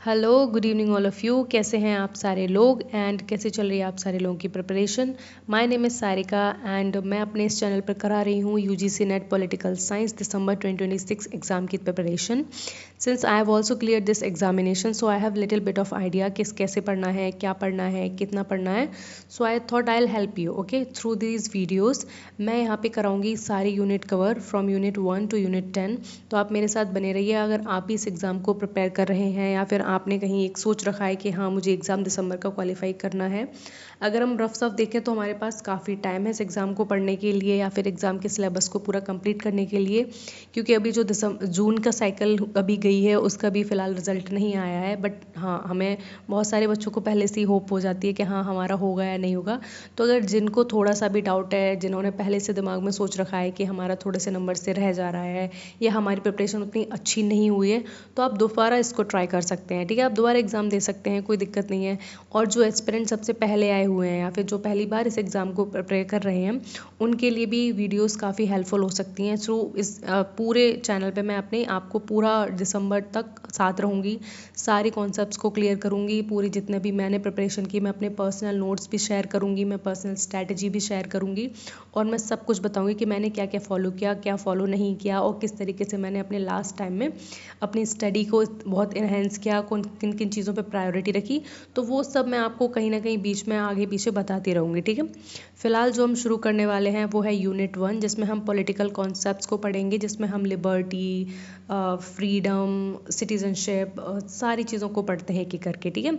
Hello, good evening all of you. कैसे हैं आप सारे लोग एंड कैसे चल रही है आप सारे लोगों की preparation. My name is Sarika and मैं अपने इस चैनल पर करा रही हूँ यूजीसी नेट पॉलिटिकल साइंस दिसंबर 2026 एग्ज़ाम की preparation. Since I have also clear this examination so I have little bit of idea किस कैसे पढ़ना है, क्या पढ़ना है, कितना पढ़ना है। So I thought I will help you okay through these videos. मैं यहाँ पे कराऊंगी सारी unit cover from unit 1 to unit 10। तो आप मेरे साथ बने रहिए। अगर आप भी इस एग्ज़ाम को प्रिपेयर कर रहे हैं या फिर आपने कहीं एक सोच रखा है कि हाँ मुझे एग्ज़ाम दिसंबर का क्वालिफाई करना है, अगर हम रफ साफ देखें तो हमारे पास काफ़ी टाइम है इस एग्ज़ाम को पढ़ने के लिए या फिर एग्ज़ाम के सिलेबस को पूरा कंप्लीट करने के लिए। क्योंकि अभी जो जून का साइकिल अभी गई है उसका भी फ़िलहाल रिजल्ट नहीं आया है, बट हाँ हमें बहुत सारे बच्चों को पहले से ही होप हो जाती है कि हाँ हमारा होगा या नहीं होगा। तो अगर जिनको थोड़ा सा भी डाउट है, जिन्होंने पहले से दिमाग में सोच रखा है कि हमारा थोड़े से नंबर से रह जा रहा है या हमारी प्रिपरेशन उतनी अच्छी नहीं हुई है, तो आप दोबारा इसको ट्राई कर सकते हैं। ठीक है, आप दोबारा एग्ज़ाम दे सकते हैं, कोई दिक्कत नहीं है। और जो एस्पिरेंट सबसे पहले आए हुए हैं या फिर जो पहली बार इस एग्ज़ाम को प्रिपेयर कर रहे हैं, उनके लिए भी वीडियोस काफ़ी हेल्पफुल हो सकती हैं। थ्रू इस पूरे चैनल पे मैं अपने आपको पूरा दिसंबर तक साथ रहूँगी, सारे कॉन्सेप्ट्स को क्लियर करूँगी। पूरी जितने भी मैंने प्रिपरेशन की, मैं अपने पर्सनल नोट्स भी शेयर करूँगी, मैं पर्सनल स्ट्रैटेजी भी शेयर करूँगी और मैं सब कुछ बताऊँगी कि मैंने क्या क्या फॉलो किया, क्या फॉलो नहीं किया और किस तरीके से मैंने अपने लास्ट टाइम में अपनी स्टडी को बहुत इन्हेंस किया, कौन किन किन चीज़ों पे प्रायोरिटी रखी। तो वो सब मैं आपको कहीं ना कहीं बीच में आगे पीछे बताती रहूँगी। ठीक है, फिलहाल जो हम शुरू करने वाले हैं वो है यूनिट 1, जिसमें हम पॉलिटिकल कॉन्सेप्ट्स को पढ़ेंगे, जिसमें हम लिबर्टी, फ्रीडम, सिटीजनशिप, सारी चीज़ों को पढ़ते हैं एक एक करके। ठीक है,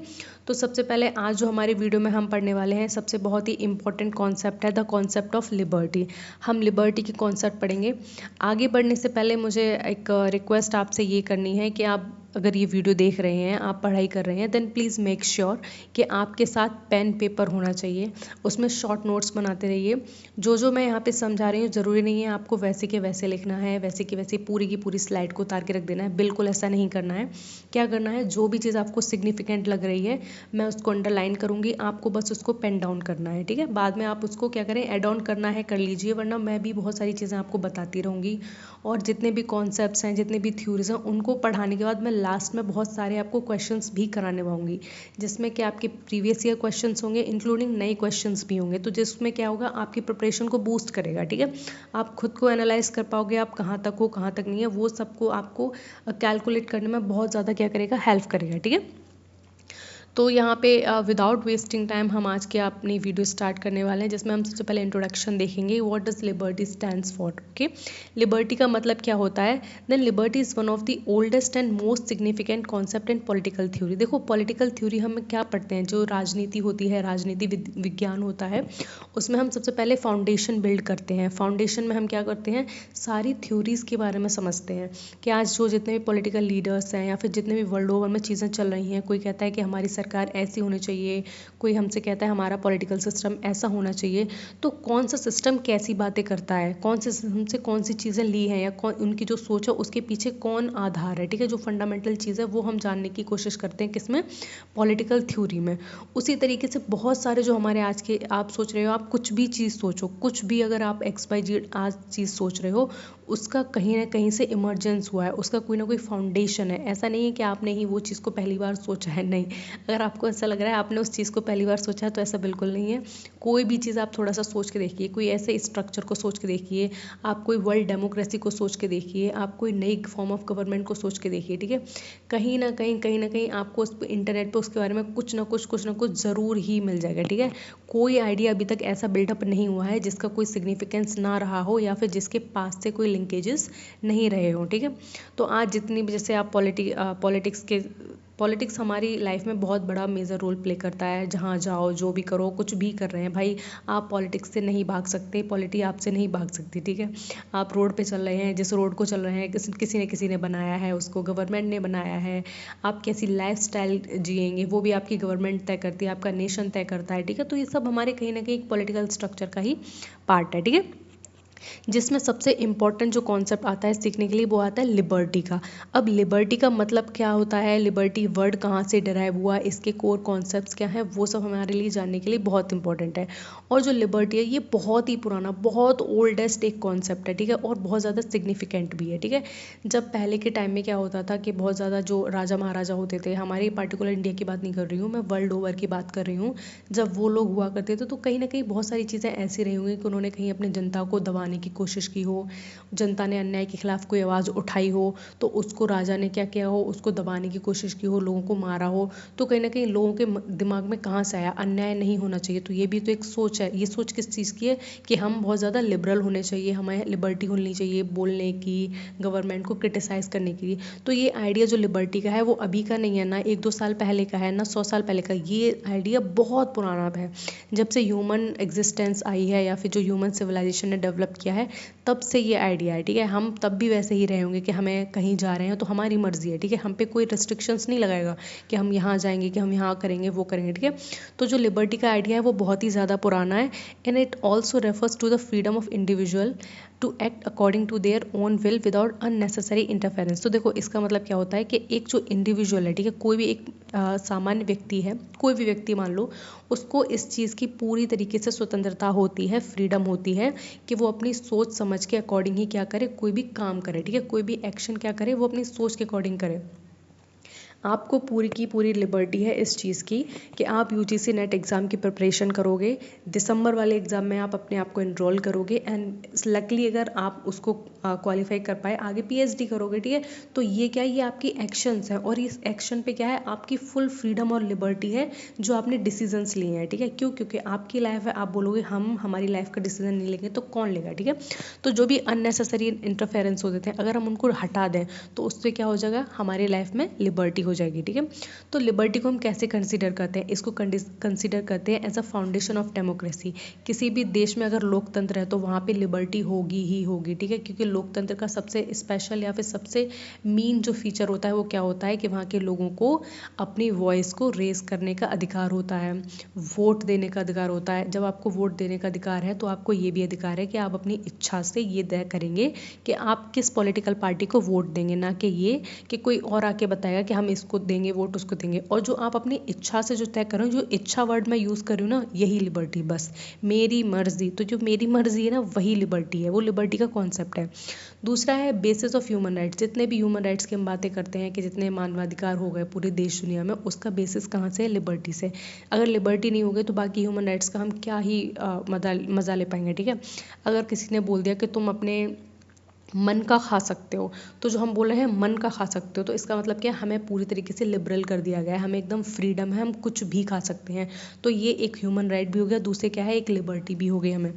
तो सबसे पहले आज जो हमारे वीडियो में हम पढ़ने वाले हैं, सबसे बहुत ही इंपॉर्टेंट कॉन्सेप्ट है द कॉन्सेप्ट ऑफ लिबर्टी। हम लिबर्टी की कॉन्सेप्ट पढ़ेंगे। आगे बढ़ने से पहले मुझे एक रिक्वेस्ट आपसे ये करनी है कि आप अगर ये वीडियो देख रहे हैं, आप पढ़ाई कर रहे हैं, देन प्लीज़ मेक श्योर कि आपके साथ पेन पेपर होना चाहिए। उसमें शॉर्ट नोट्स बनाते रहिए। जो जो मैं यहाँ पे समझा रही हूँ ज़रूरी नहीं है आपको वैसे के वैसे लिखना है, वैसे की वैसे पूरी की पूरी स्लाइड को उतार के रख देना है। बिल्कुल ऐसा नहीं करना है। क्या करना है, जो भी चीज़ आपको सिग्निफिकेंट लग रही है मैं उसको अंडरलाइन करूँगी, आपको बस उसको पेन डाउन करना है। ठीक है, बाद में आप उसको क्या करें, एड ऑन करना है कर लीजिए, वरना मैं भी बहुत सारी चीज़ें आपको बताती रहूँगी। और जितने भी कॉन्सेप्ट्स हैं, जितने भी थ्योरीज हैं, उनको पढ़ाने के बाद मैं लास्ट में बहुत सारे आपको क्वेश्चंस भी कराने पाऊँगी, जिसमें कि आपके प्रीवियस ईयर क्वेश्चंस होंगे, इंक्लूडिंग नए क्वेश्चंस भी होंगे। तो जिसमें क्या होगा, आपकी प्रिपरेशन को बूस्ट करेगा। ठीक है, आप खुद को एनालाइज कर पाओगे, आप कहाँ तक हो कहाँ तक नहीं है, वो सबको आपको कैलकुलेट करने में बहुत ज़्यादा क्या करेगा, हेल्प करेगा। ठीक है, तो यहाँ पे विदाउट वेस्टिंग टाइम हम आज के अपनी वीडियो स्टार्ट करने वाले हैं, जिसमें हम सबसे पहले इंट्रोडक्शन देखेंगे। What does liberty stands for. Okay, liberty का मतलब क्या होता है। Then liberty is one of the oldest and most significant concept in political theory. देखो पॉलिटिकल थ्योरी हम क्या पढ़ते हैं, जो राजनीति होती है, राजनीति विज्ञान होता है, उसमें हम सबसे पहले फाउंडेशन बिल्ड करते हैं। फाउंडेशन में हम क्या करते हैं, सारी थ्योरीज़ के बारे में समझते हैं कि आज जो जितने भी पॉलिटिकल लीडर्स हैं या फिर जितने भी वर्ल्ड ओवर में चीज़ें चल रही हैं, कोई कहता है कि हमारी सरकार ऐसी होनी चाहिए, कोई हमसे कहता है हमारा पॉलिटिकल सिस्टम ऐसा होना चाहिए। तो कौन सा सिस्टम कैसी बातें करता है, कौन से सिस्टम से कौन सी चीज़ें ली हैं, या कौन उनकी जो सोच है उसके पीछे कौन आधार है। ठीक है, जो फंडामेंटल चीज़ है वो हम जानने की कोशिश करते हैं किसमें, पॉलिटिकल थ्योरी में। उसी तरीके से बहुत सारे जो हमारे आज के, आप सोच रहे हो, आप कुछ भी चीज़ सोचो, कुछ भी अगर आप XYZ आज चीज़ सोच रहे हो, उसका कहीं ना कहीं से इमरजेंस हुआ है, उसका कोई ना कोई फाउंडेशन है। ऐसा नहीं है कि आपने ही वो चीज़ को पहली बार सोचा है, नहीं। अगर आपको ऐसा लग रहा है आपने उस चीज़ को पहली बार सोचा है, तो ऐसा बिल्कुल नहीं है। कोई भी चीज़ आप थोड़ा सा सोच के देखिए, कोई ऐसे स्ट्रक्चर को सोच के देखिए, आप कोई वर्ल्ड डेमोक्रेसी को सोच के देखिए, आप कोई नई फॉर्म ऑफ गवर्नमेंट को सोच के देखिए। ठीक है, कहीं ना कहीं आपको उस इंटरनेट पर उसके बारे में कुछ ना कुछ ज़रूर ही मिल जाएगा। ठीक है, कोई आइडिया अभी तक ऐसा बिल्डअप नहीं हुआ है जिसका कोई सिग्निफिकेंस ना रहा हो या फिर जिसके पास से कोई लिंकेजेस नहीं रहे हो। ठीक है, तो आज जितनी भी, जैसे आप पॉलिटिक्स हमारी लाइफ में बहुत बड़ा मेजर रोल प्ले करता है। जहाँ जाओ, जो भी करो, कुछ भी कर रहे हैं भाई, आप पॉलिटिक्स से नहीं भाग सकते, पॉलिटी आपसे नहीं भाग सकती। ठीक है, आप रोड पे चल रहे हैं, जिस रोड को चल रहे हैं किसी ने बनाया है, उसको गवर्नमेंट ने बनाया है। आप कैसी लाइफ स्टाइल जिएंगे वो भी आपकी गवर्नमेंट तय करती है, आपका नेशन तय करता है। ठीक है, तो ये सब हमारे कहीं ना कहीं एक पॉलिटिकल स्ट्रक्चर का ही पार्ट है। ठीक है, जिसमें सबसे इम्पॉर्टेंट जो कॉन्सेप्ट आता है सीखने के लिए वो आता है लिबर्टी का। अब लिबर्टी का मतलब क्या होता है, लिबर्टी वर्ड कहाँ से डिराइव हुआ, इसके कोर कॉन्सेप्ट्स क्या हैं, वो सब हमारे लिए जानने के लिए बहुत इंपॉर्टेंट है। और जो लिबर्टी है ये बहुत ही पुराना, बहुत ओल्डेस्ट एक कॉन्सेप्ट है, ठीक है, और बहुत ज़्यादा सिग्निफिकेंट भी है, ठीक है। जब पहले के टाइम में क्या होता था कि बहुत ज़्यादा जो राजा महाराजा होते थे, हमारे पार्टिकुलर इंडिया की बात नहीं कर रही हूँ मैं, वर्ल्ड ओवर की बात कर रही हूँ, जब वो लोग हुआ करते थे तो कहीं ना कहीं बहुत सारी चीज़ें ऐसी रही होंगी कि उन्होंने कहीं अपनी जनता को दबाने की कोशिश की हो, जनता ने अन्याय के खिलाफ कोई आवाज़ उठाई हो तो उसको राजा ने क्या किया हो, उसको दबाने की कोशिश की हो, लोगों को मारा हो। तो कहीं ना कहीं लोगों के दिमाग में कहाँ से आया अन्याय नहीं होना चाहिए, तो ये भी तो एक सोच है। ये सोच किस चीज़ की है कि हम बहुत ज़्यादा लिबरल होने चाहिए, हमें लिबर्टी होनी चाहिए बोलने की, गवर्नमेंट को क्रिटिसाइज़ करने की। तो ये आइडिया जो लिबर्टी का है वो अभी का नहीं है, ना 1-2 साल पहले का है, ना 100 साल पहले का। ये आइडिया बहुत पुराना है, जब से ह्यूमन एग्जिस्टेंस आई है या फिर जो ह्यूमन सिविलाइजेशन ने डेवलप किया है तब से ये आइडिया है, ठीक है। हम तब भी वैसे ही रहे होंगे कि हमें कहीं जा रहे हैं तो हमारी मर्जी है, ठीक है, हम पे कोई रिस्ट्रिक्शंस नहीं लगाएगा कि हम यहाँ जाएंगे, कि हम यहाँ करेंगे, वो करेंगे, ठीक है। तो जो लिबर्टी का आइडिया है वो बहुत ही ज़्यादा पुराना है, and it also refers to the freedom of individual to act according to their own will without unnecessary interference. तो देखो इसका मतलब क्या होता है कि एक जो इंडिविजुअल है, ठीक है, कोई भी एक सामान्य व्यक्ति है, कोई भी व्यक्ति मान लो, उसको इस चीज़ की पूरी तरीके से स्वतंत्रता होती है, फ्रीडम होती है कि वो अपनी सोच समझ के अकॉर्डिंग ही क्या करे, कोई भी काम करे, ठीक है, कोई भी एक्शन क्या करे वो अपनी सोच के अकॉर्डिंग करे। आपको पूरी की पूरी लिबर्टी है इस चीज़ की कि आप यूजीसी नेट एग्ज़ाम की प्रिपरेशन करोगे, दिसंबर वाले एग्ज़ाम में आप अपने आप को इनरोल करोगे, एंड लकली अगर आप उसको क्वालिफाई कर पाए आगे पीएचडी करोगे, ठीक है। तो ये क्या है, ये आपकी एक्शंस है, और इस एक्शन पे क्या है, आपकी फुल फ्रीडम और लिबर्टी है जो आपने डिसीजंस लिए हैं, ठीक है। क्यों? क्योंकि आपकी लाइफ है, आप बोलोगे हम हमारी लाइफ का डिसीजन नहीं लेंगे तो कौन लेगा, ठीक है। तो जो भी अननेसेसरी इंटरफेरेंस होते थे अगर हम उनको हटा दें तो उससे क्या हो जाएगा, हमारी लाइफ में लिबर्टी हो जाएगी, ठीक है। तो लिबर्टी को हम कैसे कंसीडर करते हैं, इसको कंसीडर करते हैं as a foundation of democracy. किसी भी देश में अगर लोकतंत्र है तो वहाँ पे लिबर्टी होगी ही होगी, ठीक है, क्योंकि लोकतंत्र का सबसे स्पेशल या फिर सबसे मेन जो फीचर होता है वो क्या होता है कि वहाँ के लोगों को अपनी वॉइस को रेज करने का अधिकार होता है, वोट देने का अधिकार होता है। जब आपको वोट देने का अधिकार है तो आपको ये भी अधिकार है कि आप अपनी इच्छा से ये तय करेंगे कि आप किस पॉलिटिकल पार्टी को वोट देंगे, ना कि ये कि कोई और आके बताएगा कि हम इसको देंगे वोट, उसको देंगे। और जो आप अपनी इच्छा से जो तय करो, जो इच्छा वर्ड मैं यूज़ कर रही हूँ ना, यही लिबर्टी, बस मेरी मर्जी। तो जो मेरी मर्जी है ना वही लिबर्टी है, वो लिबर्टी का कॉन्सेप्ट है। दूसरा है बेसिस ऑफ ह्यूमन राइट्स। जितने भी ह्यूमन राइट्स की हम बातें करते हैं कि जितने मानवाधिकार हो गए पूरे देश दुनिया में, उसका बेसिस कहाँ से है, लिबर्टी से। अगर लिबर्टी नहीं होगी तो बाकी ह्यूमन राइट्स का हम क्या ही मज़ा ले पाएंगे, ठीक है। अगर किसी ने बोल दिया कि तुम अपने मन का खा सकते हो, तो जो हम बोल रहे हैं मन का खा सकते हो, तो इसका मतलब क्या है, हमें पूरी तरीके से लिबरल कर दिया गया है, हमें एकदम फ्रीडम है, हम कुछ भी खा सकते हैं। तो ये एक ह्यूमन राइट भी हो गया, दूसरे क्या है, एक लिबर्टी भी हो गई हमें।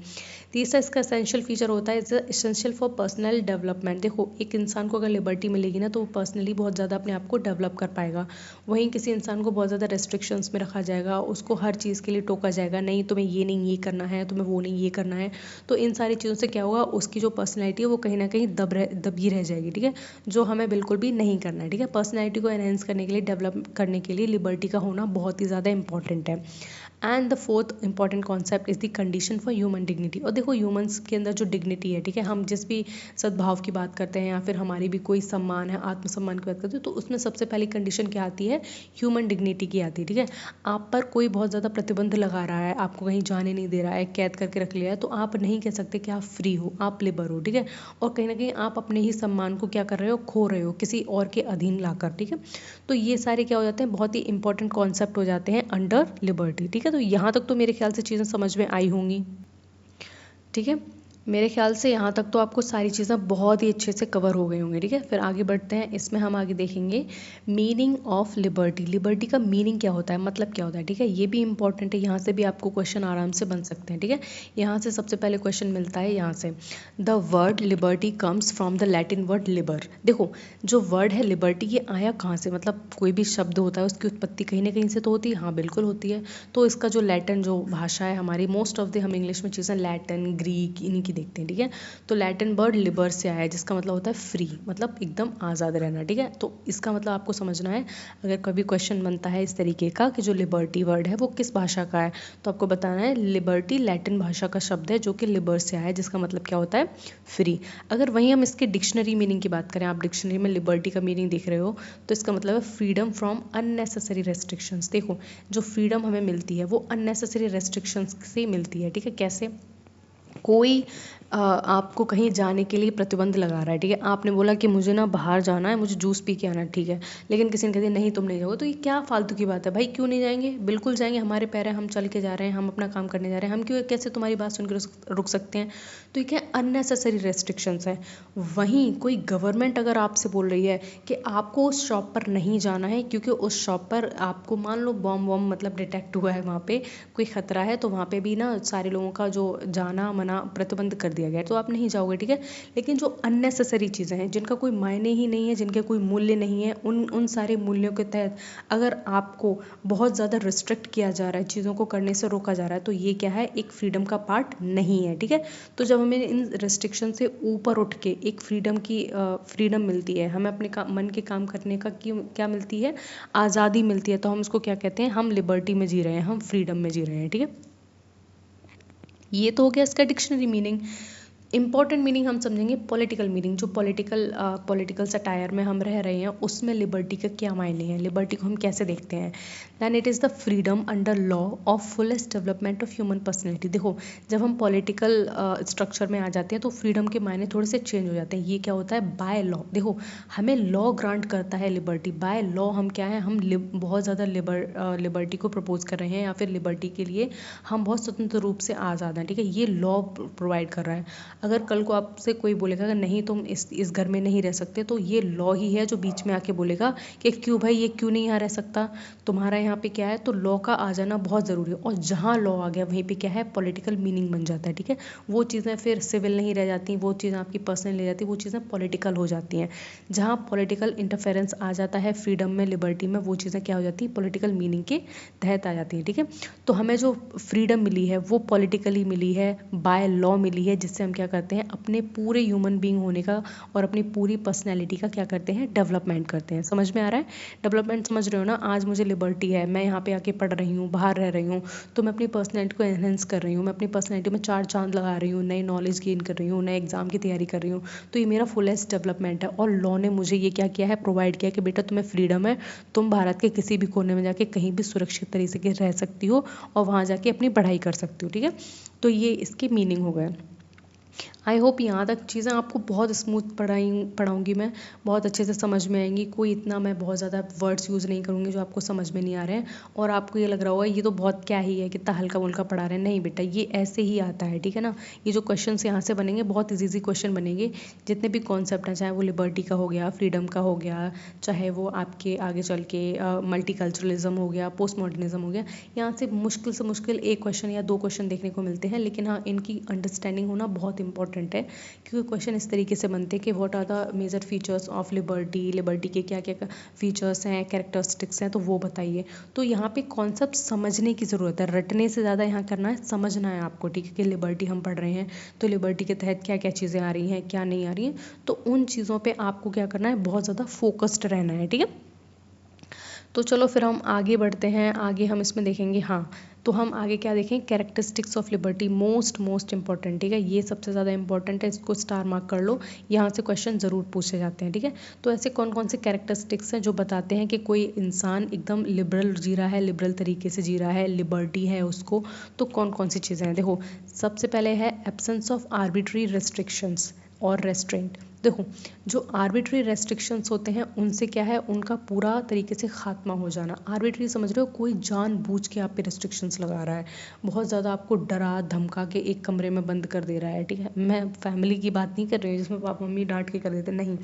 तीसरा इसका एसेंशियल फीचर होता है, is essential for personal development. देखो एक इंसान को अगर लिबर्टी मिलेगी ना तो वो पर्सनली बहुत ज़्यादा अपने आप को डेवलप कर पाएगा। वहीं किसी इंसान को बहुत ज़्यादा रेस्ट्रिक्शंस में रखा जाएगा, उसको हर चीज़ के लिए टोका जाएगा, नहीं तुम्हें ये नहीं ये करना है, तुम्हें वो नहीं ये करना है। तो इन सारी चीज़ों से क्या होगा, उसकी जो पर्सनैलिटी है वो कहीं ना कहीं दबी रह जाएगी, ठीक है, जो हमें बिल्कुल भी नहीं करना है, ठीक है। पर्सनैलिटी को एनहेंस करने के लिए, डेवलप करने के लिए लिबर्टी का होना बहुत ही ज़्यादा इंपॉर्टेंट है। And the fourth important concept is the condition for human dignity. और देखो ह्यूमंस के अंदर जो डिग्निटी है, ठीक है, हम जिस भी सद्भाव की बात करते हैं या फिर हमारी भी कोई सम्मान है, आत्मसम्मान की बात करते हैं, तो उसमें सबसे पहली कंडीशन क्या आती है, ह्यूमन डिग्निटी की आती है, ठीक है। आप पर कोई बहुत ज़्यादा प्रतिबंध लगा रहा है, आपको कहीं जाने नहीं दे रहा है, कैद करके रख लिया है, तो आप नहीं कह सकते कि आप फ्री हो, आप लिबर हो, ठीक है। और कहीं ना कहीं आप अपने ही सम्मान को क्या कर रहे हो, खो रहे हो किसी और के अधीन लाकर, ठीक है। तो ये सारे क्या हो जाते हैं, बहुत ही इंपॉर्टेंट कॉन्सेप्ट हो जाते हैं अंडर लिबर्टी, ठीक है। तो यहाँ तक तो मेरे ख्याल से चीज़ें समझ में आई होंगी, ठीक है। मेरे ख्याल से यहाँ तक तो आपको सारी चीज़ें बहुत ही अच्छे से कवर हो गई होंगी, ठीक है। फिर आगे बढ़ते हैं, इसमें हम आगे देखेंगे मीनिंग ऑफ लिबर्टी। लिबर्टी का मीनिंग क्या होता है, मतलब क्या होता है, ठीक है। ये भी इंपॉर्टेंट है, यहाँ से भी आपको क्वेश्चन आराम से बन सकते हैं, ठीक है। यहाँ से सबसे पहले क्वेश्चन मिलता है, यहाँ से the word liberty comes from the Latin word Libre. देखो जो वर्ड है लिबर्टी ये आया कहाँ से, मतलब कोई भी शब्द होता है उसकी उत्पत्ति कहीं ना कहीं से तो होती है, हाँ बिल्कुल होती है। तो इसका जो लैटिन जो भाषा है हमारी, मोस्ट ऑफ द हम इंग्लिश में चीज़ें लैटिन ग्रीक इन्हीं की देखते हैं, ठीक है। तो लैटिन वर्ड लिबर से आया है, जिसका मतलब होता है फ्री, मतलब एकदम आज़ाद रहना, ठीक है। तो इसका मतलब आपको समझना है, अगर कभी क्वेश्चन बनता है इस तरीके का कि जो लिबर्टी वर्ड है वो किस भाषा का है, तो आपको बताना है लिबर्टी लैटिन भाषा का शब्द है जो कि लिबर से आया है, जिसका मतलब क्या होता है, फ्री। अगर वहीं हम इसके डिक्शनरी मीनिंग की बात करें, आप डिक्शनरी में लिबर्टी का मीनिंग देख रहे हो, तो इसका मतलब है फ्रीडम फ्रॉम अननेसेसरी रेस्ट्रिक्शंस। देखो, जो फ्रीडम हमें मिलती है वो अननेसेसरी रेस्ट्रिक्शंस से मिलती है, ठीक है। कैसे? कोई आपको कहीं जाने के लिए प्रतिबंध लगा रहा है, ठीक है। आपने बोला कि मुझे ना बाहर जाना है, मुझे जूस पी के आना है, ठीक है। लेकिन किसी ने कह दिया नहीं तुम नहीं जाओगे, तो ये क्या फालतू की बात है भाई, क्यों नहीं जाएंगे? बिल्कुल जाएंगे, हमारे पैर है, हम चल के जा रहे हैं, हम अपना काम करने जा रहे हैं, हम क्यों कैसे तुम्हारी बात सुन के रुक सकते हैं? तो ये क्या अननेसेसरी रेस्ट्रिक्शंस है। वहीं कोई गवर्नमेंट अगर आपसे बोल रही है कि आपको उस शॉप पर नहीं जाना है क्योंकि उस शॉप पर आपको मान लो बॉम्ब वॉम्ब मतलब डिटेक्ट हुआ है, वहाँ पे कोई खतरा है, तो वहाँ पे भी ना सारे लोगों का जो जाना मना प्रतिबंध कर दिया गया है, तो आप नहीं जाओगे, ठीक है। लेकिन जो अननेसेसरी चीज़ें हैं, जिनका कोई मायने ही नहीं है, जिनके कोई मूल्य नहीं है, उन सारे मूल्यों के तहत अगर आपको बहुत ज़्यादा रिस्ट्रिक्ट किया जा रहा है, चीज़ों को करने से रोका जा रहा है, तो ये क्या है, एक फ्रीडम का पार्ट नहीं है, ठीक है। तो जब हमें इन रिस्ट्रिक्शन से ऊपर उठ के एक फ्रीडम की फ्रीडम मिलती है, हमें अपने मन के काम करने का क्या मिलती है, आज़ादी मिलती है, तो हम उसको क्या कहते हैं, हम लिबर्टी में जी रहे हैं, हम फ्रीडम में जी रहे हैं, ठीक है। ये तो हो गया इसका डिक्शनरी मीनिंग। इंपॉर्टेंट मीनिंग हम समझेंगे पॉलिटिकल मीनिंग, जो पॉलिटिकल सटायर में हम रह रहे हैं उसमें लिबर्टी का क्या मायने हैं, लिबर्टी को हम कैसे देखते हैं। Then it is the freedom under law of fullest development of human personality. देखो, जब हम पॉलिटिकल स्ट्रक्चर में आ जाते हैं तो फ्रीडम के मायने थोड़े से चेंज हो जाते हैं। ये क्या होता है, बाय लॉ। देखो, हमें लॉ ग्रांट करता है लिबर्टी, बाय लॉ हम क्या है, हम बहुत ज़्यादा लिबर्टी को प्रपोज कर रहे हैं, या फिर लिबर्टी के लिए हम बहुत स्वतंत्र रूप से आज़ाद हैं, ठीक है। ये लॉ प्रोवाइड कर रहा है। अगर कल को आपसे कोई बोलेगा अगर नहीं तुम इस घर में नहीं रह सकते, तो ये लॉ ही है जो बीच में आके बोलेगा कि क्यों भाई, ये क्यों नहीं यहाँ रह सकता, तुम्हारा यहाँ पे क्या है। तो लॉ का आ जाना बहुत ज़रूरी है, और जहाँ लॉ आ गया वहीं पे क्या है, पॉलिटिकल मीनिंग बन जाता है, ठीक है। वो चीज़ें फिर सिविल नहीं रह जाती, वो चीज़ें आपकी पर्सनल रह जाती, वो चीज़ें पॉलिटिकल हो जाती हैं। जहाँ पॉलिटिकल इंटरफेरेंस आ जाता है फ्रीडम में, लिबर्टी में, वो चीज़ें क्या हो जाती हैं, पॉलिटिकल मीनिंग के तहत आ जाती हैं, ठीक है। तो हमें जो फ्रीडम मिली है वो पॉलिटिकली मिली है, बाय लॉ मिली है, जिससे हम क्या करते हैं, अपने पूरे ह्यूमन बीइंग होने का और अपनी पूरी पर्सनैलिटी का क्या करते हैं, डेवलपमेंट करते हैं। समझ में आ रहा है? डेवलपमेंट समझ रहे हो ना? आज मुझे लिबर्टी है, मैं यहाँ पे आके पढ़ रही हूँ, बाहर रह रही हूँ, तो मैं अपनी पर्सनैलिटी को एनहेंस कर रही हूँ, मैं अपनी पर्सनैलिटी में 4 चांद लगा रही हूँ, नई नॉलेज गेन कर रही हूँ, नए एग्जाम की तैयारी कर रही हूँ, तो ये मेरा फुलेस्ट डेवलपमेंट है। और लॉ ने मुझे ये क्या किया है, प्रोवाइड किया कि बेटा तुम्हें फ्रीडम है, तुम भारत के किसी भी कोने में जाके कहीं भी सुरक्षित तरीके से रह सकती हो और वहाँ जाके अपनी पढ़ाई कर सकती हो, ठीक है। तो ये इसके मीनिंग हो गए। आई होप यहाँ तक चीज़ें आपको बहुत स्मूथ पढ़ाऊँगी मैं, बहुत अच्छे से समझ में आएंगी। कोई इतना मैं बहुत ज़्यादा वर्ड्स यूज़ नहीं करूँगी जो आपको समझ में नहीं आ रहे हैं और आपको ये लग रहा होगा ये तो बहुत क्या ही है, कितना हल्का मुल्का पढ़ा रहे हैं। नहीं बेटा, ये ऐसे ही आता है, ठीक है ना। ये जो क्वेश्चन यहाँ से बनेंगे बहुत ईजी क्वेश्चन बनेंगे। जितने भी कॉन्सेप्ट हैं, चाहे वो लिबर्टी का हो गया, फ्रीडम का हो गया, चाहे वो आपके आगे चल के मल्टीकल्चरलिज्म हो गया, पोस्ट मॉडर्निज्म हो गया, यहाँ से मुश्किल एक क्वेश्चन या 2 क्वेश्चन देखने को मिलते हैं। लेकिन हाँ, इनकी अंडरस्टैंडिंग होना बहुत इंपॉर्टेंट है, क्योंकि क्वेश्चन इस तरीके से बनते हैं कि what are the major features of liberty, liberty के क्या क्या फीचर्स हैं, कैरेक्टरिस्टिक्स हैं, तो वो बताइए। तो यहाँ पे कॉन्सेप्ट समझने की ज़रूरत है, रटने से ज़्यादा यहाँ करना है, समझना है आपको, ठीक है। कि लिबर्टी हम पढ़ रहे हैं तो लिबर्टी के तहत क्या क्या चीज़ें आ रही हैं, क्या नहीं आ रही हैं, तो उन चीज़ों पर आपको क्या करना है, बहुत ज़्यादा फोकस्ड रहना है, ठीक है। तो चलो फिर हम आगे बढ़ते हैं। आगे हम इसमें देखेंगे, हाँ, तो हम आगे क्या देखें, characteristics of liberty, most important, ठीक है। ये सबसे ज़्यादा इंपॉर्टेंट है, इसको स्टार मार्क कर लो, यहाँ से क्वेश्चन ज़रूर पूछे जाते हैं, ठीक है। तो ऐसे कौन कौन से कैरेक्टरिस्टिक्स हैं जो बताते हैं कि कोई इंसान एकदम लिबरल जी रहा है, लिबरल तरीके से जी रहा है, लिबर्टी है उसको। तो कौन कौन सी चीज़ें हैं, देखो, सबसे पहले है एब्सेंस ऑफ आर्बिट्री रेस्ट्रिक्शंस और रेस्ट्रेंट। देखो, जो आर्बिट्री रेस्ट्रिक्शंस होते हैं उनसे क्या है, उनका पूरा तरीके से खात्मा हो जाना। आर्बिट्री समझ रहे हो, कोई जानबूझ के आप पे रेस्ट्रिक्शंस लगा रहा है, बहुत ज़्यादा आपको डरा धमका के एक कमरे में बंद कर दे रहा है, ठीक है। मैं फैमिली की बात नहीं कर रही हूँ जिसमें पापा मम्मी डांट के कर देते, नहीं,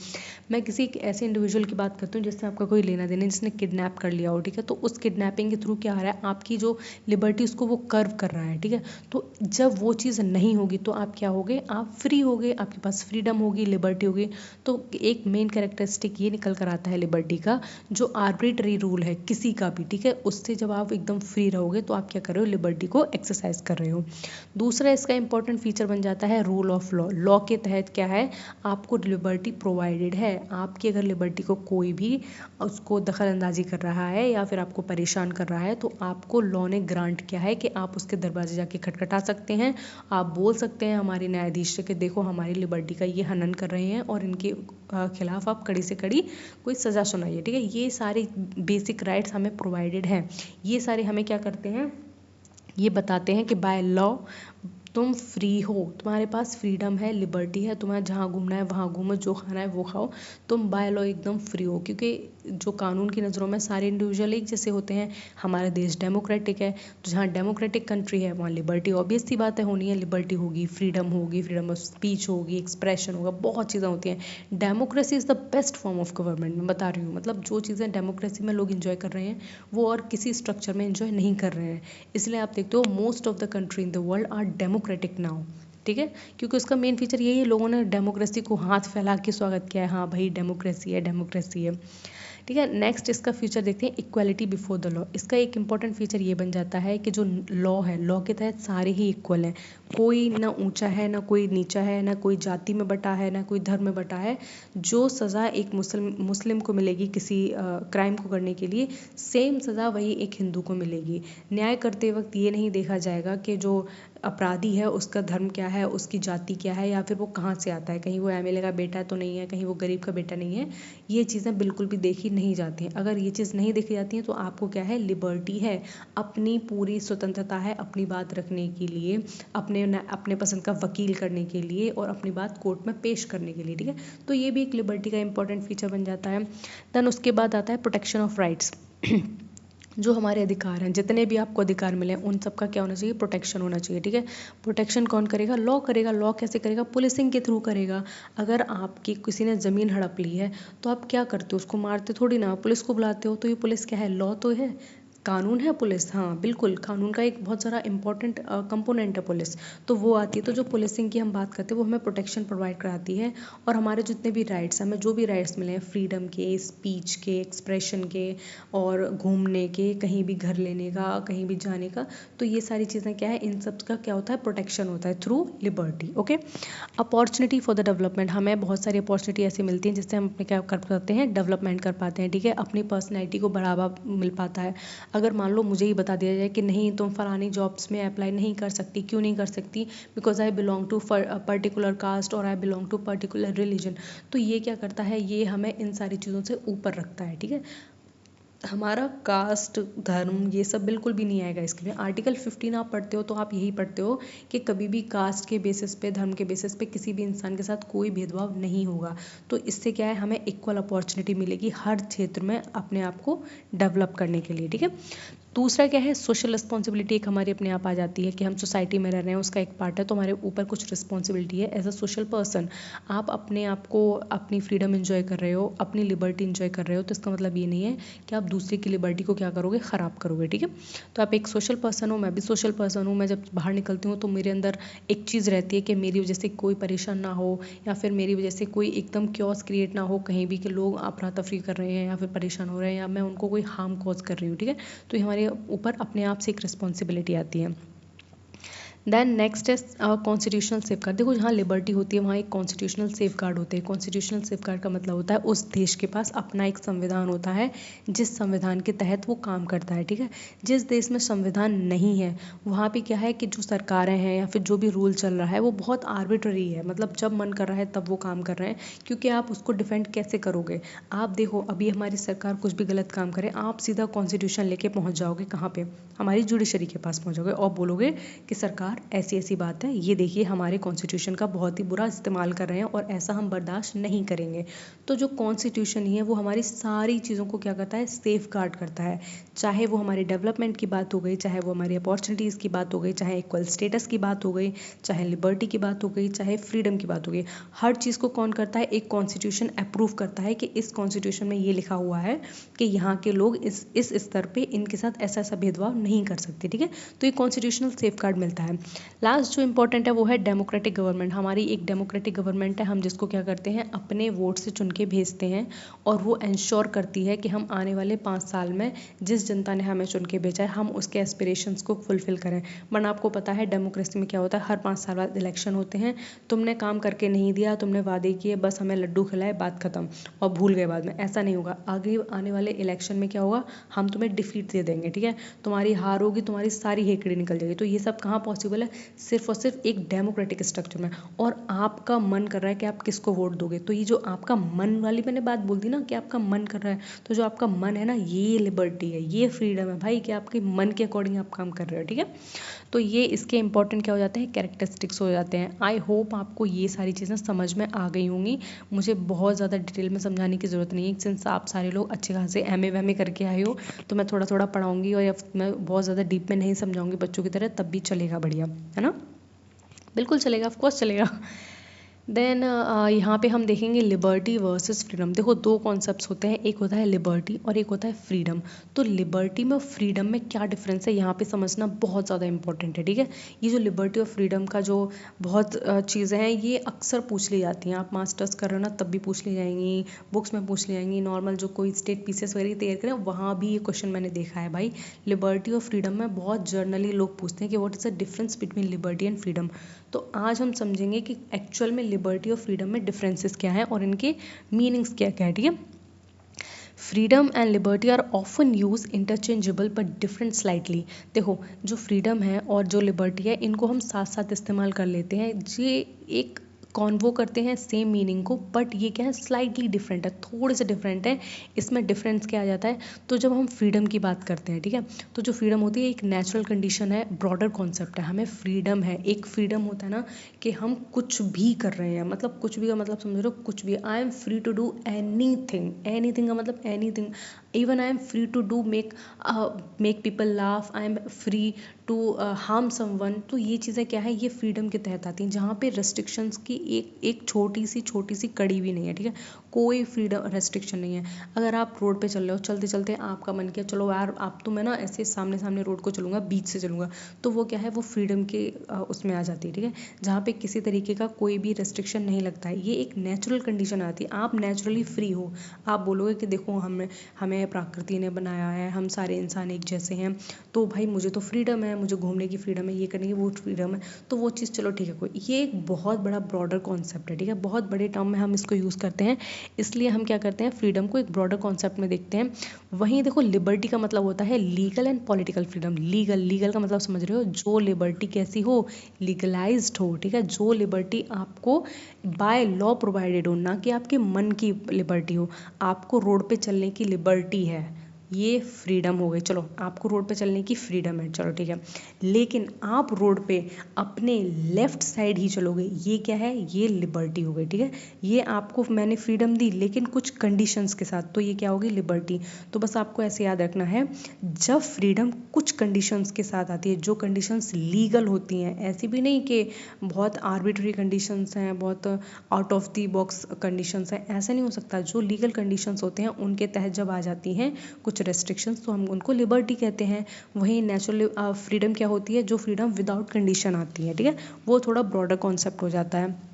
मैं किसी ऐसे इंडिविजुअल की बात करती हूँ जिससे आपका कोई लेना देना, जिसने किडनैप कर लिया हो, ठीक है। तो उस किडनैपिंग के थ्रू क्या आ रहा है, आपकी जो लिबर्टी उसको वो कर्व कर रहा है, ठीक है। तो जब वो चीज़ नहीं होगी तो आप क्या होगे, आप फ्री होगे, आपके पास फ्रीडम होगी, लिबर्टी होगी। तो एक मेन कैरेक्टरिस्टिक ये निकल कर आता है लिबर्टी का, जो आर्बिट्ररी रूल है किसी का भी, ठीक है, उससे जब आप एकदम फ्री रहोगे तो आप क्या कर रहे हो, लिबर्टी को एक्सरसाइज कर रहे हो। दूसरा इसका इंपॉर्टेंट फीचर बन जाता है रूल ऑफ लॉ। लॉ के तहत क्या है, आपको लिबर्टी प्रोवाइडेड है। आपकी अगर लिबर्टी को कोई भी उसको दखल अंदाजी कर रहा है या फिर आपको परेशान कर रहा है, तो आपको लॉ ने ग्रांट किया है कि आप उसके दरवाजे जाके खटखटा सकते हैं। आप बोल सकते हैं हमारे न्यायाधीश से कि देखो हमारी लिबर्टी का ये हनन कर रहे हैं और इनके खिलाफ आप कड़ी से कड़ी कोई सज़ा सुनाइए, ठीक है। ये सारे बेसिक राइट्स हमें प्रोवाइडेड हैं। ये सारे हमें क्या करते हैं, ये बताते हैं कि बाय लॉ तुम फ्री हो, तुम्हारे पास फ्रीडम है, लिबर्टी है, तुम्हें जहाँ घूमना है वहाँ घूमो, जो खाना है वो खाओ, तुम बाय लॉ एकदम फ्री हो। क्योंकि जो कानून की नज़रों में सारे इंडिविजुअल एक जैसे होते हैं। हमारा देश डेमोक्रेटिक है, तो जहाँ डेमोक्रेटिक कंट्री है वहाँ लिबर्टी ऑब्वियस सी बात है होनी है, लिबर्टी होगी, फ्रीडम ऑफ स्पीच होगी, एक्सप्रेशन होगा, बहुत चीज़ें होती हैं। Democracy is the best form of government, मैं बता रही हूँ। मतलब जो चीज़ें डेमोक्रेसी में लोग इन्जॉय कर रहे हैं वो और किसी स्ट्रक्चर में इन्जॉय नहीं कर रहे हैं। इसलिए आप देखते हो most of the country in the world are democratic now, ठीक है, क्योंकि उसका मेन फीचर यही है, लोगों ने डेमोक्रेसी को हाथ फैला के स्वागत किया है, हाँ भाई डेमोक्रेसी है, डेमोक्रेसी है, ठीक है। नेक्स्ट इसका फीचर देखते हैं, इक्वालिटी बिफोर द लॉ। इसका एक इंपॉर्टेंट फीचर ये बन जाता है कि जो लॉ है, लॉ के तहत सारे ही इक्वल हैं। कोई ना ऊंचा है, ना कोई नीचा है, ना कोई जाति में बटा है, ना कोई धर्म में बटा है। जो सज़ा एक मुस्लिम को मिलेगी किसी क्राइम को करने के लिए, सेम सज़ा वही एक हिंदू को मिलेगी। न्याय करते वक्त ये नहीं देखा जाएगा कि जो अपराधी है उसका धर्म क्या है, उसकी जाति क्या है, या फिर वो कहाँ से आता है, कहीं वो एमएलए का बेटा तो नहीं है, कहीं वो गरीब का बेटा नहीं है। ये चीज़ें बिल्कुल भी देखी नहीं जाती हैं। अगर ये चीज़ नहीं देखी जाती है तो आपको क्या है, लिबर्टी है, अपनी पूरी स्वतंत्रता है अपनी बात रखने के लिए, अपने पसंद का वकील करने के लिए और अपनी बात कोर्ट में पेश करने के लिए, ठीक है। तो ये भी एक लिबर्टी का इंपॉर्टेंट फीचर बन जाता है। देन उसके बाद आता है प्रोटेक्शन ऑफ राइट्स। जो हमारे अधिकार हैं, जितने भी आपको अधिकार मिले उन सब का क्या होना चाहिए, प्रोटेक्शन होना चाहिए, ठीक है। प्रोटेक्शन कौन करेगा, लॉ करेगा। लॉ कैसे करेगा, पुलिसिंग के थ्रू करेगा। अगर आपकी किसी ने ज़मीन हड़प ली है तो आप क्या करते हो, उसको मारते थोड़ी ना, पुलिस को बुलाते हो। तो ये पुलिस क्या है, लॉ तो है, कानून है पुलिस, हाँ बिल्कुल, कानून का एक बहुत सारा इंपॉर्टेंट कंपोनेंट है पुलिस। तो वो आती है, तो जो पुलिसिंग की हम बात करते हैं वो हमें प्रोटेक्शन प्रोवाइड कराती है। और हमारे जितने भी राइट्स हैं, हमें जो भी राइट्स मिले हैं, फ्रीडम के, स्पीच के, एक्सप्रेशन के, और घूमने के, कहीं भी घर लेने का, कहीं भी जाने का, तो ये सारी चीज़ें क्या है, इन सब का क्या होता है, प्रोटेक्शन होता है through liberty, okay. Opportunity for the development, हमें बहुत सारी अपॉर्चुनिटी ऐसी मिलती हैं जिससे हम अपने क्या कर पाते हैं, डेवलपमेंट कर पाते हैं, ठीक है। अपनी पर्सनैलिटी को बढ़ावा मिल पाता है। अगर मान लो मुझे ही बता दिया जाए कि नहीं तुम फलानी जॉब्स में अप्लाई नहीं कर सकती, क्यों नहीं कर सकती, because I belong to particular caste और I belong to particular religion, तो ये क्या करता है, ये हमें इन सारी चीज़ों से ऊपर रखता है, ठीक है। हमारा कास्ट, धर्म, ये सब बिल्कुल भी नहीं आएगा इसके लिए। आर्टिकल 15 आप पढ़ते हो तो आप यही पढ़ते हो कि कभी भी कास्ट के बेसिस पे, धर्म के बेसिस पे किसी भी इंसान के साथ कोई भेदभाव नहीं होगा। तो इससे क्या है, हमें इक्वल अपॉर्चुनिटी मिलेगी हर क्षेत्र में अपने आप को डेवलप करने के लिए, ठीक है। दूसरा क्या है, सोशल रिस्पॉन्सिबिलिटी एक हमारी अपने आप आ जाती है कि हम सोसाइटी में रह रहे हैं, उसका एक पार्ट है, तो हमारे ऊपर कुछ रिस्पॉन्सिबिलिटी है एज अ सोशल पर्सन। आप अपने आप को, अपनी फ्रीडम इन्जॉय कर रहे हो, अपनी लिबर्टी इन्जॉय कर रहे हो, तो इसका मतलब ये नहीं है कि आप दूसरे की लिबर्टी को क्या करोगे, ख़राब करोगे, ठीक है। तो आप एक सोशल पर्सन हो, मैं भी सोशल पर्सन हूँ। मैं जब बाहर निकलती हूँ तो मेरे अंदर एक चीज़ रहती है कि मेरी वजह से कोई परेशान ना हो, या फिर मेरी वजह से कोई एकदम क्योस क्रिएट ना हो कहीं भी, कि लोग अफरा तफरी कर रहे हैं या फिर परेशान हो रहे हैं, या मैं उनको कोई हार्म कॉज कर रही हूँ, ठीक है। तो ये हमारे ऊपर अपने आप से एक रिस्पॉन्सिबिलिटी आती है। देन नेक्स्ट है कॉन्स्टिट्यूशनल सेफगार्ड। देखो जहाँ लिबर्टी होती है वहाँ एक कॉन्स्टिट्यूशनल सेफगार्ड होते हैं। कॉन्स्टिट्यूशनल सेफगार्ड का मतलब होता है उस देश के पास अपना एक संविधान होता है जिस संविधान के तहत वो काम करता है, ठीक है। जिस देश में संविधान नहीं है वहाँ पे क्या है कि जो सरकारें हैं या फिर जो भी रूल चल रहा है वो बहुत आर्बिट्ररी है, मतलब जब मन कर रहा है तब वो काम कर रहे हैं। क्योंकि आप उसको डिफेंड कैसे करोगे, आप देखो अभी हमारी सरकार कुछ भी गलत काम करे, आप सीधा कॉन्स्टिट्यूशन लेके पहुँच जाओगे कहाँ पे, हमारी जुडिशरी के पास पहुँचोगे और बोलोगे कि सरकार ऐसी ऐसी बात है, ये देखिए हमारे कॉन्स्टिट्यूशन का बहुत ही बुरा इस्तेमाल कर रहे हैं और ऐसा हम बर्दाश्त नहीं करेंगे। तो जो कॉन्स्टिट्यूशन ही है वो हमारी सारी चीज़ों को क्या करता है, सेफ गार्ड करता है। चाहे वो हमारी डेवलपमेंट की बात हो गई, चाहे वो हमारी अपॉर्चुनिटीज़ की बात हो गई, चाहे इक्वल स्टेटस की बात हो गई, चाहे लिबर्टी की बात हो गई, चाहे फ्रीडम की बात हो गई, हर चीज़ को कौन करता है, एक कॉन्स्टिट्यूशन अप्रूव करता है कि इस कॉन्स्टिट्यूशन में ये लिखा हुआ है कि यहाँ के लोग इस स्तर पे इनके साथ ऐसा ऐसा भेदभाव नहीं कर सकते, ठीक है। तो ये कॉन्स्टिट्यूशनल सेफ गार्ड मिलता है। लास्ट जो इंपॉर्टेंट है वो है डेमोक्रेटिक गवर्नमेंट। हमारी एक डेमोक्रेटिक गवर्नमेंट है, हम जिसको क्या करते हैं अपने वोट से चुन के भेजते हैं और वो इंश्योर करती है कि हम आने वाले 5 साल में जिस जनता ने हमें चुन के भेजा है हम उसके एस्पिरेशंस को फुलफिल करें। वरना आपको पता है डेमोक्रेसी में क्या होता है, हर 5 साल बाद इलेक्शन होते हैं, तुमने काम करके नहीं दिया, तुमने वादे किए, बस हमें लड्डू खिलाए, बात खत्म और भूल गए बाद में। ऐसा नहीं होगा, आगे आने वाले इलेक्शन में क्या होगा, हम तुम्हें डिफीट दे देंगे, ठीक है, तुम्हारी हार होगी, तुम्हारी सारी हेकड़ी निकल जाएगी। तो ये सब कहाँ पॉसिबल है, सिर्फ और सिर्फ एक डेमोक्रेटिक स्ट्रक्चर में। और आपका मन कर रहा है कि आप किसको वोट दोगे, तो ये जो आपका मन वाली मैंने बात बोल दी ना कि आपका मन कर रहा है, तो जो आपका मन है ना, ये लिबर्टी है, ये फ्रीडम है भाई, कि आपके मन के अकॉर्डिंग आप काम कर रहे हो, ठीक है। तो ये इसके इंपॉर्टेंट क्या हो जाते हैं, कैरेक्टरिस्टिक्स हो जाते हैं। आई होप आपको ये सारी चीज़ें समझ में आ गई होंगी, मुझे बहुत ज़्यादा डिटेल में समझाने की ज़रूरत नहीं है, सिंस आप सारे लोग अच्छे खासे एमए करके आए हो, तो मैं थोड़ा थोड़ा पढ़ाऊंगी और मैं बहुत ज़्यादा डीप में नहीं समझाऊंगी बच्चों की तरह, तब भी चलेगा, बढ़िया है ना, बिल्कुल चलेगा, ऑफ कोर्स चलेगा। देन यहाँ पे हम देखेंगे लिबर्टी वर्सेस फ्रीडम। देखो दो कॉन्सेप्ट्स होते हैं, एक होता है लिबर्टी और एक होता है फ्रीडम। तो लिबर्टी में और फ्रीडम में क्या डिफरेंस है यहाँ पे समझना बहुत ज़्यादा इंपॉर्टेंट है, ठीक है। ये जो लिबर्टी और फ्रीडम का जो बहुत चीज़ें हैं ये अक्सर पूछ ली जाती हैं, आप मास्टर्स कर रहे हो ना तब भी पूछ ली जाएंगी, बुक्स में पूछ ली जाएंगी, नॉर्मल जो कोई स्टेट पीसीएस वगैरह तैयार करें वहाँ भी ये क्वेश्चन मैंने देखा है भाई। लिबर्टी और फ्रीडम में बहुत जर्नली लोग पूछते हैं कि what is the difference between liberty and freedom. तो आज हम समझेंगे कि एक्चुअल में लिबर्टी और फ्रीडम में डिफरेंसेस क्या है और इनके मीनिंग्स क्या क्या है, ठीक है। Freedom and liberty are often use interchangeable but different slightly. देखो जो फ्रीडम है और जो लिबर्टी है इनको हम साथ साथ इस्तेमाल कर लेते हैं, ये एक कॉन्वो करते हैं सेम मीनिंग को, बट ये क्या है स्लाइटली डिफरेंट है, थोड़े से डिफरेंट है। इसमें डिफरेंस क्या आ जाता है, तो जब हम फ्रीडम की बात करते हैं, ठीक है, तो जो फ्रीडम होती है एक नेचुरल कंडीशन है, ब्रॉडर कॉन्सेप्ट है, हमें फ्रीडम है, एक फ्रीडम होता है ना कि हम कुछ भी कर रहे हैं, मतलब कुछ भी का मतलब समझ रहे हो, कुछ भी, I am free to do anything, anything का मतलब anything, even I am free to do make people laugh, I am free to harm someone. तो ये चीज़ें क्या है, ये फ्रीडम के तहत आती हैं, जहाँ पे रेस्ट्रिक्शंस की एक छोटी सी कड़ी भी नहीं है, ठीक है, कोई फ्रीडम रेस्ट्रिक्शन नहीं है। अगर आप रोड पे चल रहे हो, चलते चलते आपका मन किया चलो यार आप तो मैं ना ऐसे सामने सामने रोड को चलूँगा, बीच से चलूँगा, तो वो क्या है, वो फ्रीडम के उसमें आ जाती है, ठीक है, जहाँ पे किसी तरीके का कोई भी रेस्ट्रिक्शन नहीं लगता है, ये एक नेचुरल कंडीशन आती है, आप नेचुरली फ्री हो। आप बोलोगे कि देखो हमें प्रकृति ने बनाया है, हम सारे इंसान एक जैसे हैं, तो भाई मुझे तो फ्रीडम है, मुझे घूमने की फ्रीडम है, ये करने की वो फ्रीडम है, तो वो चीज़ चलो ठीक है कोई, ये एक बहुत बड़ा ब्रॉडर कॉन्सेप्ट है, ठीक है, बहुत बड़े टर्म में हम इसको यूज़ करते हैं, इसलिए हम क्या करते हैं फ्रीडम को एक ब्रॉडर कॉन्सेप्ट में देखते हैं। वहीं देखो लिबर्टी का मतलब होता है legal and political freedom. Legal का मतलब समझ रहे हो, जो लिबर्टी कैसी हो, लीगलाइज्ड हो, ठीक है, जो लिबर्टी आपको बाय लॉ प्रोवाइडेड हो, ना कि आपके मन की लिबर्टी हो, आपको रोड पे चलने की लिबर्टी है, ये फ्रीडम हो गई, चलो आपको रोड पे चलने की फ्रीडम है, चलो ठीक है, लेकिन आप रोड पे अपने लेफ्ट साइड ही चलोगे, ये क्या है, ये लिबर्टी हो गई, ठीक है, ये आपको मैंने फ्रीडम दी लेकिन कुछ कंडीशंस के साथ, तो ये क्या होगी, लिबर्टी। तो बस आपको ऐसे याद रखना है, जब फ्रीडम कुछ कंडीशंस के साथ आती है, जो कंडीशंस लीगल होती हैं, ऐसी भी नहीं कि बहुत आर्बिट्री कंडीशंस हैं, बहुत out of the box conditions हैं, ऐसा नहीं हो सकता, जो लीगल कंडीशंस होते हैं उनके तहत जब आ जाती हैं कुछ रेस्ट्रिक्शंस, तो हम उनको लिबर्टी कहते हैं। वहीं नेचुरल फ्रीडम क्या होती है, जो फ्रीडम विदाउट कंडीशन आती है, ठीक है, वो थोड़ा ब्रॉडर कॉन्सेप्ट हो जाता है।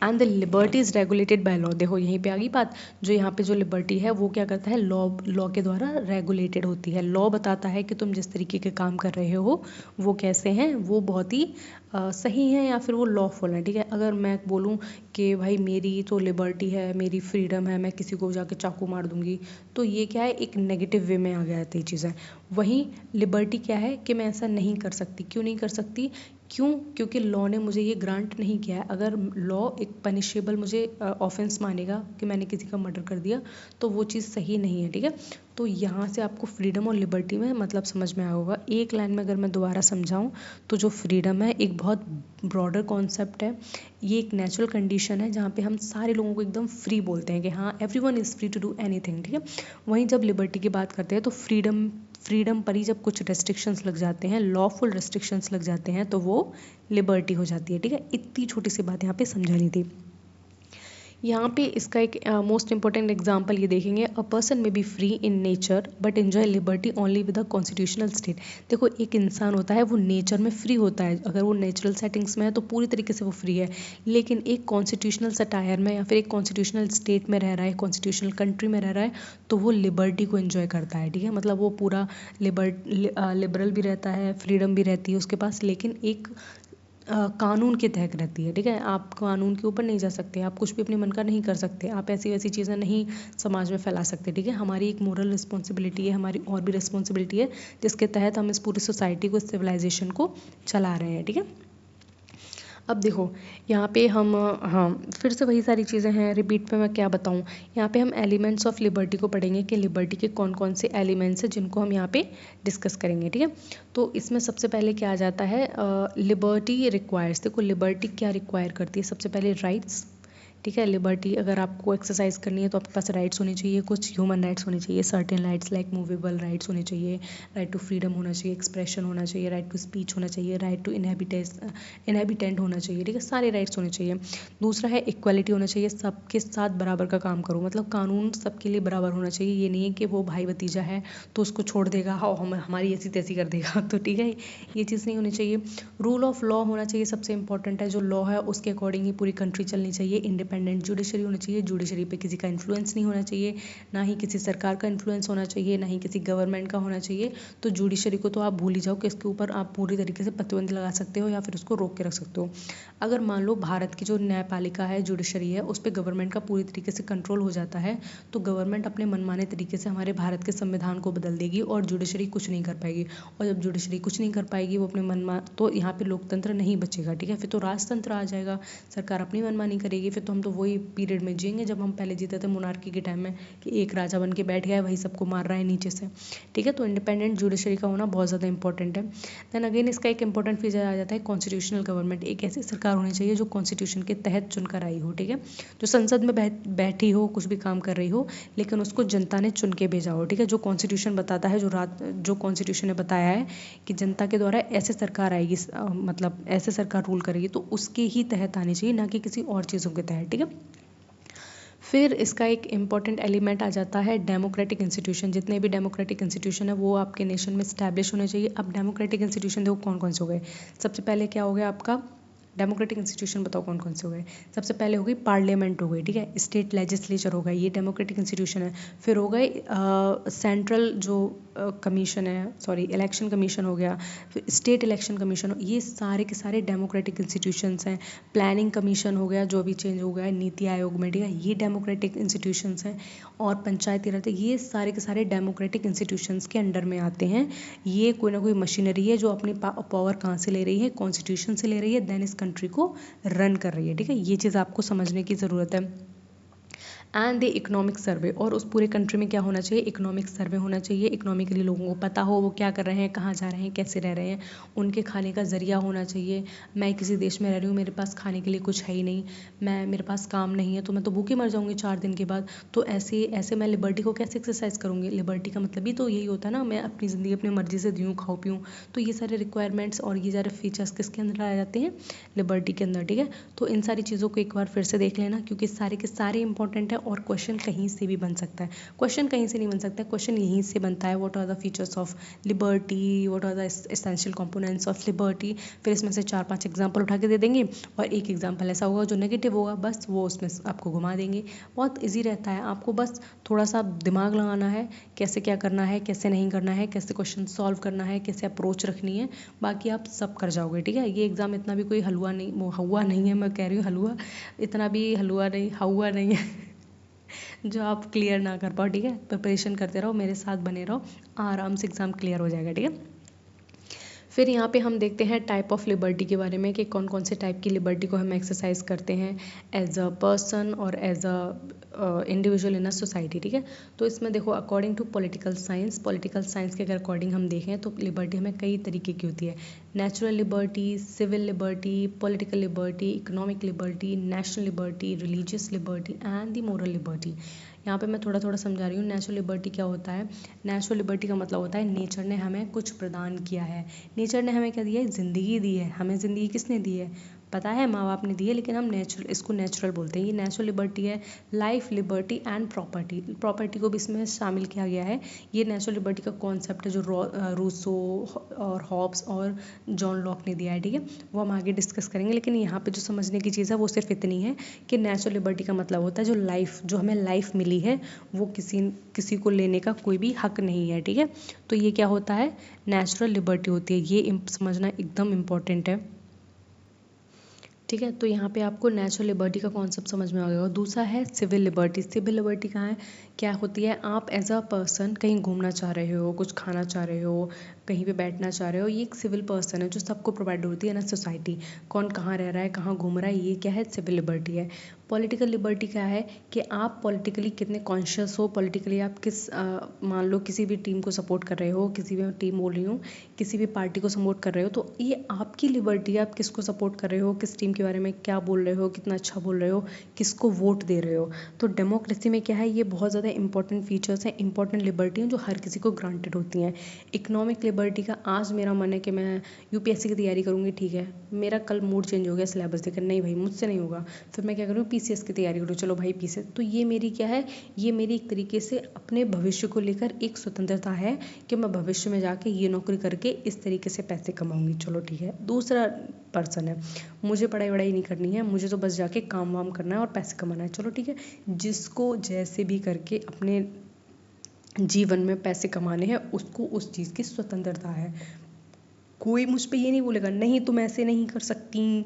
And the liberty is regulated by law. देखो यहीं पे आ गई बात, जो यहाँ पे जो लिबर्टी है वो क्या करता है, लॉ के द्वारा रेगुलेटेड होती है, लॉ बताता है कि तुम जिस तरीके के काम कर रहे हो वो कैसे हैं, वो बहुत ही सही हैं या फिर वो लॉफुल हैं, ठीक है। अगर मैं बोलूँ कि भाई मेरी तो लिबर्टी है, मेरी फ्रीडम है, मैं किसी को जाके चाकू मार दूंगी, तो ये क्या है, एक नेगेटिव वे में आ गया है ये चीज़ें। वहीं लिबर्टी क्या है कि मैं ऐसा नहीं कर सकती, क्यों नहीं कर सकती, क्योंकि लॉ ने मुझे ये ग्रांट नहीं किया है। अगर लॉ एक पनिशेबल मुझे ऑफेंस मानेगा कि मैंने किसी का मर्डर कर दिया, तो वो चीज़ सही नहीं है, ठीक है। तो यहाँ से आपको फ्रीडम और लिबर्टी में मतलब समझ में आया होगा। एक लाइन में अगर मैं दोबारा समझाऊँ तो जो फ्रीडम है एक बहुत ब्रॉडर कॉन्सेप्ट है, ये एक नेचुरल कंडीशन है जहाँ पे हम सारे लोगों को एकदम फ्री बोलते हैं कि हाँ everyone is free to do anything, ठीक है। वहीं जब लिबर्टी की बात करते हैं तो फ्रीडम पर ही जब कुछ रेस्ट्रिक्शंस लग जाते हैं, लॉफुल रेस्ट्रिक्शंस लग जाते हैं, तो वो लिबर्टी हो जाती है, ठीक है। इतनी छोटी सी बात यहाँ पे समझानी थी। यहाँ पे इसका एक मोस्ट इंपॉर्टेंट एग्जांपल ये देखेंगे, अ पर्सन में B free in nature but enjoy liberty only with a constitutional state. देखो एक इंसान होता है वो नेचर में फ्री होता है, अगर वो नेचुरल सेटिंग्स में है तो पूरी तरीके से वो फ्री है, लेकिन एक कॉन्स्टिट्यूशनल सटायर में या फिर एक कॉन्स्टिट्यूशनल स्टेट में रह रहा है, कॉन्स्टिट्यूशनल कंट्री में रह रहा है, तो वो लिबर्टी को एंजॉय करता है, ठीक है। मतलब वो पूरा लिबरल भी रहता है, फ्रीडम भी रहती है उसके पास, लेकिन एक कानून के तहत रहती है, ठीक है। आप कानून के ऊपर नहीं जा सकते, आप कुछ भी अपने मन का नहीं कर सकते, आप ऐसी वैसी चीज़ें नहीं समाज में फैला सकते, ठीक है। हमारी एक मोरल रिस्पॉन्सिबिलिटी है, हमारी और भी रिस्पॉन्सिबिलिटी है, जिसके तहत हम इस पूरी सोसाइटी को, सिविलाइजेशन को चला रहे हैं, ठीक है। अब देखो यहाँ पे हम, हाँ फिर से वही सारी चीज़ें हैं, रिपीट पे मैं क्या बताऊँ। यहाँ पे हम एलिमेंट्स ऑफ लिबर्टी को पढ़ेंगे कि लिबर्टी के कौन कौन से एलिमेंट्स हैं जिनको हम यहाँ पे डिस्कस करेंगे, ठीक है। तो इसमें सबसे पहले क्या आ जाता है, लिबर्टी रिक्वायर्स। देखो लिबर्टी क्या रिक्वायर करती है, सबसे पहले राइट्स, ठीक है। लिबर्टी अगर आपको एक्सरसाइज करनी है तो आपके पास राइट्स होने चाहिए, कुछ ह्यूमन राइट्स होने चाहिए, certain rights like movable rights होने चाहिए, राइट टू फ्रीडम होना चाहिए, एक्सप्रेशन होना चाहिए, राइट टू स्पीच होना चाहिए, राइट टू इनहेबिटेंट होना चाहिए, ठीक है। सारे राइट्स होने चाहिए। दूसरा है इक्वालिटी होना चाहिए, सबके साथ बराबर का काम करो, मतलब कानून सबके लिए बराबर होना चाहिए। ये नहीं है कि वो भाई भतीजा है तो उसको छोड़ देगा, हाँ हम हमारी ऐसी तैसी कर देगा तो ठीक है, ये चीज़ नहीं होनी चाहिए। रूल ऑफ लॉ होना चाहिए, सबसे इंपॉर्टेंट है, जो लॉ है उसके अकॉर्डिंग ही पूरी कंट्री चलनी चाहिए। इंडिपेंडेंट जुडिशरी होनी चाहिए, जुडिशरी पे किसी का इन्फ्लुएंस नहीं होना चाहिए, ना ही किसी सरकार का इन्फ्लुएंस होना चाहिए, ना ही किसी गवर्नमेंट का होना चाहिए। तो जुडिशरी को तो आप भूल ही जाओ कि इसके ऊपर आप पूरी तरीके से प्रतिबंध लगा सकते हो या फिर उसको रोक के रख सकते हो। अगर मान लो भारत की जो न्यायपालिका है, जुडिशरी है, उस पर गवर्नमेंट का पूरी तरीके से कंट्रोल हो जाता है, तो गवर्नमेंट अपने मनमाने तरीके से हमारे भारत के संविधान को बदल देगी और जुडिशरी कुछ नहीं कर पाएगी। और जब जुडिशरी कुछ नहीं कर पाएगी वो अपने मनमान, तो यहाँ पे लोकतंत्र नहीं बचेगा, ठीक है। फिर तो राजतंत्र आ जाएगा, सरकार अपनी मनमानी करेगी, फिर तो हम तो वही पीरियड में जिएंगे जब हम पहले जीते थे मोनार्की के टाइम में, कि एक राजा बन के बैठ गया है, वही सबको मार रहा है नीचे से, ठीक है। तो इंडिपेंडेंट जुडिशरी का होना बहुत ज़्यादा इंपॉर्टेंट है। देन अगेन इसका एक इंपॉर्टेंट फीचर आ जाता है कॉन्स्टिट्यूशनल गवर्नमेंट। एक ऐसी सरकार होनी चाहिए जो कॉन्स्टिट्यूशन के तहत चुनकर आई हो, ठीक है। जो संसद में बैठी हो, कुछ भी काम कर रही हो, लेकिन उसको जनता ने चुन के भेजा हो, ठीक है। जो कॉन्स्टिट्यूशन बताता है, जो कॉन्स्टिट्यूशन ने बताया है कि जनता के द्वारा ऐसे सरकार आएगी, मतलब ऐसे सरकार रूल करेगी, तो उसके ही तहत आनी चाहिए, ना कि किसी और चीज़ों के तहत, ठीक है। फिर इसका एक इम्पॉर्टेंट एलिमेंट आ जाता है डेमोक्रेटिक इंस्टीट्यूशन। जितने भी डेमोक्रेटिक इंस्टीट्यूशन है वो आपके नेशन में स्टैब्लिश होने चाहिए। अब डेमोक्रेटिक इंस्टीट्यूशन देखो कौन कौन से हो गए। सबसे पहले क्या हो गया आपका, डेमोक्रेटिक इंस्टीट्यूशन बताओ कौन कौन से हो गए। सबसे पहले हो गई पार्लियामेंट, हो गई, ठीक है। स्टेट लेजिस्लेचर हो गया, ये डेमोक्रेटिक इंस्टीट्यूशन है। फिर हो गए सेंट्रल जो कमीशन है, सॉरी इलेक्शन कमीशन हो गया, फिर स्टेट इलेक्शन कमीशन, ये सारे के सारे डेमोक्रेटिक इंस्टीट्यूशंस हैं। प्लानिंग कमीशन हो गया, जो भी चेंज हो गया है नीति आयोग में, ठीक है, ये डेमोक्रेटिक इंस्टीट्यूशंस हैं। और पंचायती राज, ये सारे के सारे डेमोक्रेटिक इंस्टीट्यूशंस के अंडर में आते हैं। ये कोई ना कोई मशीनरी है जो अपनी पावर कहाँ से ले रही है, कॉन्स्टिट्यूशन से ले रही है, देन इस कंट्री को रन कर रही है, ठीक है। ये चीज़ आपको समझने की ज़रूरत है। एंड द इकोनॉमिक सर्वे, और उस पूरे कंट्री में क्या होना चाहिए, इकोनॉमिक सर्वे होना चाहिए। इकोनॉमिकली लोगों को पता हो वो क्या कर रहे हैं, कहाँ जा रहे हैं, कैसे रह रहे हैं, उनके खाने का ज़रिया होना चाहिए। मैं किसी देश में रह रही हूँ, मेरे पास खाने के लिए कुछ है ही नहीं, मेरे पास काम नहीं है, तो मैं तो भूखे मर जाऊँगी 4 दिन के बाद। तो ऐसे ऐसे मैं लिबर्टी को कैसे एक्सरसाइज करूँगी। लिबर्टी का मतलब ही तो यही होता है ना, मैं अपनी ज़िंदगी अपनी मर्जी से जीऊँ, खाऊँ पीऊँ। तो ये सारे रिक्वायरमेंट्स और ये सारे फीचर्स किसके अंदर आ जाते हैं, लिबर्टी के अंदर, ठीक है। तो इन सारी चीज़ों को एक बार फिर से देख लेना, क्योंकि सारे के सारे इंपॉर्टेंट है और क्वेश्चन कहीं से भी बन सकता है। क्वेश्चन कहीं से नहीं बन सकता है, क्वेश्चन यहीं से बनता है। What are the features of liberty, what are the essential components of liberty. फिर इसमें से 4-5 एग्जाम्पल उठा के दे देंगे, और एक एग्जाम्पल ऐसा होगा जो नेगेटिव होगा, बस वो उसमें आपको घुमा देंगे। बहुत ईजी रहता है, आपको बस थोड़ा सा दिमाग लगाना है, कैसे क्या करना है, कैसे नहीं करना है, कैसे क्वेश्चन सॉल्व करना है, कैसे अप्रोच रखनी है, बाकी आप सब कर जाओगे, ठीक है। ये एग्ज़ाम इतना भी कोई हलवा नहीं, हवा नहीं है, मैं कह रही हूँ हलवा, इतना भी हलवा नहीं, हवा नहीं है जो आप क्लियर ना कर पाओ, ठीक है। प्रिपरेशन करते रहो, मेरे साथ बने रहो, आराम से एग्ज़ाम क्लियर हो जाएगा, ठीक है। फिर यहाँ पे हम देखते हैं टाइप ऑफ लिबर्टी के बारे में, कि कौन कौन से टाइप की लिबर्टी को हम एक्सरसाइज करते हैं एज अ पर्सन और as a individual in a society, ठीक है। तो इसमें देखो अकॉर्डिंग टू पॉलिटिकल साइंस के अगर अकॉर्डिंग हम देखें तो लिबर्टी हमें कई तरीके की होती है। Natural liberty, civil liberty, political liberty, economic liberty, national liberty, religious liberty and the moral liberty. यहाँ पे मैं थोड़ा थोड़ा समझा रही हूँ। नेचुरल लिबर्टी क्या होता है, नेचुरल लिबर्टी का मतलब होता है नेचर ने हमें कुछ प्रदान किया है। नेचर ने हमें क्या दिया है, ज़िंदगी दी है। हमें ज़िंदगी किसने दी है, पता है माँ बाप ने दी है, लेकिन हम इसको नेचुरल बोलते हैं। ये नेचुरल लिबर्टी है, लाइफ, लिबर्टी एंड प्रॉपर्टी को भी इसमें शामिल किया गया है। ये नेचुरल लिबर्टी का कॉन्सेप्ट है जो रूसो और हॉब्स और जॉन लॉक ने दिया है, ठीक है। वो हम आगे डिस्कस करेंगे, लेकिन यहाँ पे जो समझने की चीज़ है वो सिर्फ इतनी है कि नेचुरल लिबर्टी का मतलब होता है जो हमें लाइफ मिली है वो किसी को लेने का कोई भी हक नहीं है, ठीक है। तो ये क्या होता है, नेचुरल लिबर्टी होती है। ये समझना एकदम इम्पॉर्टेंट है, ठीक है। तो यहाँ पे आपको नेचुरल लिबर्टी का कॉन्सेप्ट समझ में आ गया। और दूसरा है सिविल लिबर्टी। सिविल लिबर्टी कहाँ है, क्या होती है, आप एज अ पर्सन कहीं घूमना चाह रहे हो, कुछ खाना चाह रहे हो, कहीं पे बैठना चाह रहे हो, ये एक सिविल पर्सन है जो सबको प्रोवाइड होती है ना, सोसाइटी। कौन कहाँ रह रहा है, कहाँ घूम रहा है, ये क्या है, सिविल लिबर्टी है। पॉलिटिकल लिबर्टी क्या है कि आप पॉलिटिकली कितने कॉन्शियस हो, पॉलिटिकली आप मान लो किसी भी टीम को सपोर्ट कर रहे हो, किसी भी टीम बोल रही हूँ, किसी भी पार्टी को सपोर्ट कर रहे हो, तो ये आपकी लिबर्टी है, आप किसको सपोर्ट कर रहे हो, किस टीम के बारे में क्या बोल रहे हो, कितना अच्छा बोल रहे हो, किसको वोट दे रहे हो। तो डेमोक्रेसी में क्या है, ये बहुत ज़्यादा इंपॉर्टेंट फीचर्स हैं, इंपॉर्टेंट लिबर्टी हैं जो हर किसी को ग्रांटेड होती हैं। इकोनॉमिक लिबर्टी का, आज मेरा मन है कि मैं यूपीएससी की तैयारी करूँगी, ठीक है, मेरा कल मूड चेंज हो गया सिलेबस देखकर, नहीं भाई मुझसे नहीं होगा, फिर मैं क्या करूँ, पीसीएस की तैयारी करूँ, चलो भाई पीसीएस। तो ये मेरी क्या है, ये मेरी एक तरीके से अपने भविष्य को लेकर एक स्वतंत्रता है कि मैं भविष्य में जाके ये नौकरी करके इस तरीके से पैसे कमाऊंगी, चलो ठीक है। दूसरा पर्सन है, मुझे पढ़ाई वढ़ाई नहीं करनी है, मुझे तो बस जाके काम वाम करना है और पैसे कमाना है, चलो ठीक है। जिसको जैसे भी करके अपने जीवन में पैसे कमाने हैं उसको उस चीज़ की स्वतंत्रता है। कोई मुझ पे ये नहीं बोलेगा नहीं तुम ऐसे नहीं कर सकती,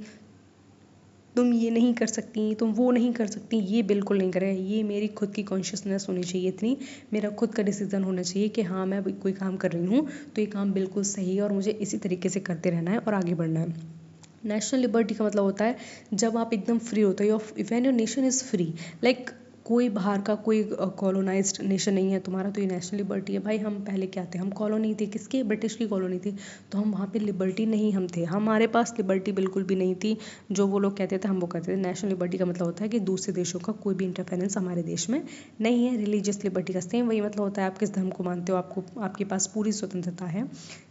तुम ये नहीं कर सकती, तुम वो नहीं कर सकती, ये बिल्कुल नहीं करें। ये मेरी खुद की कॉन्शियसनेस होनी चाहिए इतनी, मेरा खुद का डिसीजन होना चाहिए कि हाँ मैं कोई काम कर रही हूँ तो ये काम बिल्कुल सही है और मुझे इसी तरीके से करते रहना है और आगे बढ़ना है। नेशनल लिबर्टी का मतलब होता है जब आप एकदम फ्री होते हो, when your nation is free, like कोई बाहर का कोई कॉलोनाइज्ड नेशन नहीं है तुम्हारा, तो ये नेशनल लिबर्टी है। भाई हम पहले क्या थे, हम कॉलोनी थे, किसकी, ब्रिटिश की कॉलोनी थी, तो हम वहाँ पे लिबर्टी नहीं हम थे, हमारे पास लिबर्टी बिल्कुल भी नहीं थी। जो वो लोग कहते थे हम वो कहते थे। नेशनल लिबर्टी का मतलब होता है कि दूसरे देशों का कोई भी इंटरफेरेंस हमारे देश में नहीं है। रिलीजियस लिबर्टी का सेम वही मतलब होता है, आप किस धर्म को मानते हो, आपके पास पूरी स्वतंत्रता है,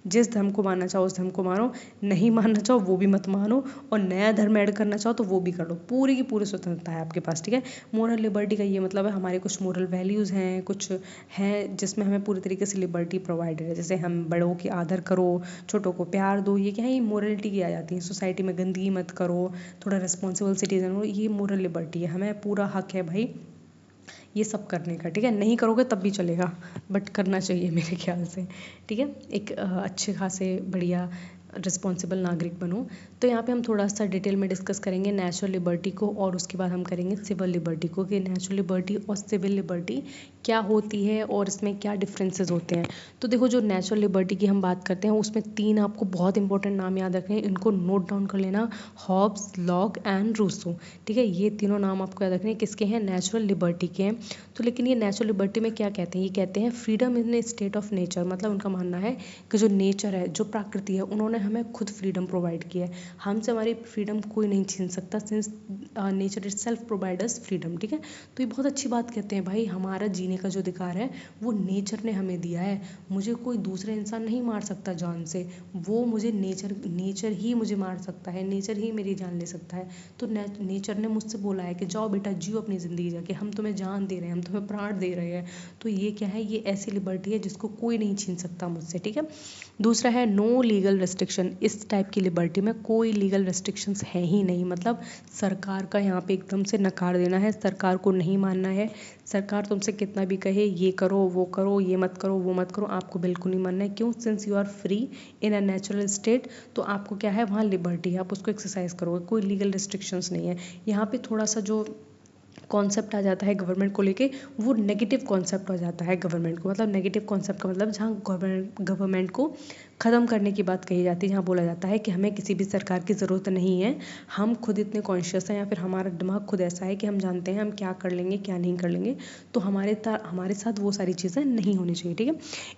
जिस धर्म को मानना चाहो उस धर्म को मानो, नहीं मानना चाहो वो भी मत मानो, और नया धर्म ऐड करना चाहो तो वो भी कर लो, पूरी की पूरी स्वतंत्रता है आपके पास, ठीक है। मोरल लिबर्टी का ये मतलब है हमारे कुछ मोरल वैल्यूज़ हैं, कुछ हैं जिसमें हमें पूरी तरीके से लिबर्टी प्रोवाइडेड है। जैसे हम बड़ों की आदर करो, छोटों को प्यार दो, ये क्या है, ये मोरलिटी की आ जाती है। सोसाइटी में गंदगी मत करो, थोड़ा रिस्पॉन्सिबल सिटीजन हो, ये मोरल लिबर्टी है। हमें पूरा हक है भाई ये सब करने का, ठीक है। नहीं करोगे तब भी चलेगा, बट करना चाहिए मेरे ख्याल से, ठीक है। एक अच्छे खासे बढ़िया रिस्पॉन्सिबल नागरिक बनो। तो यहाँ पे हम थोड़ा सा डिटेल में डिस्कस करेंगे नेचुरल लिबर्टी को, और उसके बाद हम करेंगे सिविल लिबर्टी को, कि नेचुरल लिबर्टी और सिविल लिबर्टी क्या होती है और इसमें क्या डिफरेंसेस होते हैं। तो देखो जो नेचुरल लिबर्टी की हम बात करते हैं उसमें 3 आपको बहुत इंपॉर्टेंट नाम याद रखने हैं, इनको नोट डाउन कर लेना, हॉब्स, लॉक एंड रूसो, ठीक है। ये तीनों नाम आपको याद रखने हैं, किसके हैं, नेचुरल लिबर्टी के हैं। तो लेकिन ये नेचुरल लिबर्टी में क्या कहते हैं, ये कहते हैं freedom in A state of nature, मतलब उनका मानना है कि जो नेचर है, जो प्रकृति है, उन्होंने हमें खुद फ्रीडम प्रोवाइड किया है, हमसे हमारी फ्रीडम कोई नहीं छीन सकता, since nature it self provide us freedom, ठीक है। तो ये बहुत अच्छी बात कहते हैं, भाई हमारा जीने का जो अधिकार है वो नेचर ने हमें दिया है, मुझे कोई दूसरा इंसान नहीं मार सकता जान से, वो मुझे नेचर ही मुझे मार सकता है, नेचर ही मेरी जान ले सकता है। तो नेचर ने मुझसे बोला है कि जाओ बेटा जियो अपनी ज़िंदगी जाके, हम तुम्हें जान दे रहे हैं, हम तुम्हें प्राण दे रहे हैं। तो ये क्या है, ये ऐसी लिबर्टी है जिसको कोई नहीं छीन सकता मुझसे, ठीक है। दूसरा है नो लीगल रिस्ट्रिक्शन, इस टाइप की लिबर्टी में कोई लीगल रिस्ट्रिक्शंस है ही नहीं, मतलब सरकार का यहाँ पे एकदम से नकार देना है, सरकार को नहीं मानना है। सरकार तुमसे कितना भी कहे ये करो वो करो, ये मत करो वो मत करो, आपको बिल्कुल नहीं मानना है। क्यों, since you are free in a natural state, तो आपको क्या है, वहाँ लिबर्टी है, आप उसको एक्सरसाइज करोगे, कोई लीगल रिस्ट्रिक्शंस नहीं है। यहाँ पे थोड़ा सा जो कॉन्सेप्ट आ जाता है गवर्नमेंट को लेके, वो नेगेटिव कॉन्सेप्ट आ जाता है गवर्नमेंट को, मतलब नेगेटिव कॉन्सेप्ट का मतलब जहाँ गवर्नमेंट को ख़त्म करने की बात कही जाती है, जहाँ बोला जाता है कि हमें किसी भी सरकार की ज़रूरत नहीं है, हम खुद इतने कॉन्शियस हैं, या फिर हमारा दिमाग खुद ऐसा है कि हम जानते हैं हम क्या कर लेंगे क्या नहीं कर लेंगे, तो हमारे साथ वो सारी चीज़ें नहीं होनी चाहिए, ठीक है।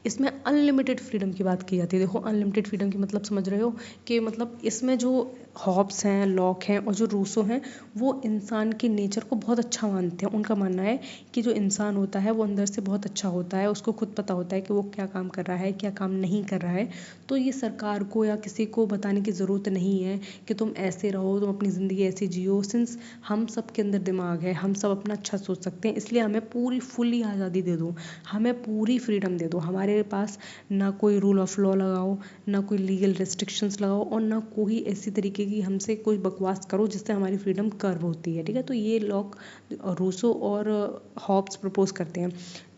इसमें अनलिमिटेड फ्रीडम की बात की जाती है। देखो अनलिमिटेड फ्रीडम की मतलब समझ रहे हो, कि मतलब इसमें जो हॉब्स हैं, लॉक हैं और जो रूसो हैं, वो इंसान के नेचर को बहुत अच्छा मानते हैं। उनका मानना है कि जो इंसान होता है वो अंदर से बहुत अच्छा होता है, उसको खुद पता होता है कि वो क्या काम कर रहा है, क्या काम नहीं कर रहा है। तो ये सरकार को या किसी को बताने की ज़रूरत नहीं है कि तुम ऐसे रहो, तुम अपनी ज़िंदगी ऐसे जियो। सिंस हम सब के अंदर दिमाग है, हम सब अपना अच्छा सोच सकते हैं, इसलिए हमें पूरी फुल्ली आज़ादी दे दो, हमें पूरी फ्रीडम दे दो। हमारे पास ना कोई रूल ऑफ लॉ लगाओ, ना कोई लीगल रेस्ट्रिक्शंस लगाओ, और ना कोई ऐसी तरीके की हमसे कोई बकवास करो जिससे हमारी फ्रीडम कर्व होती है। ठीक है, तो ये लॉक रूसो और हॉब्स प्रपोज करते हैं।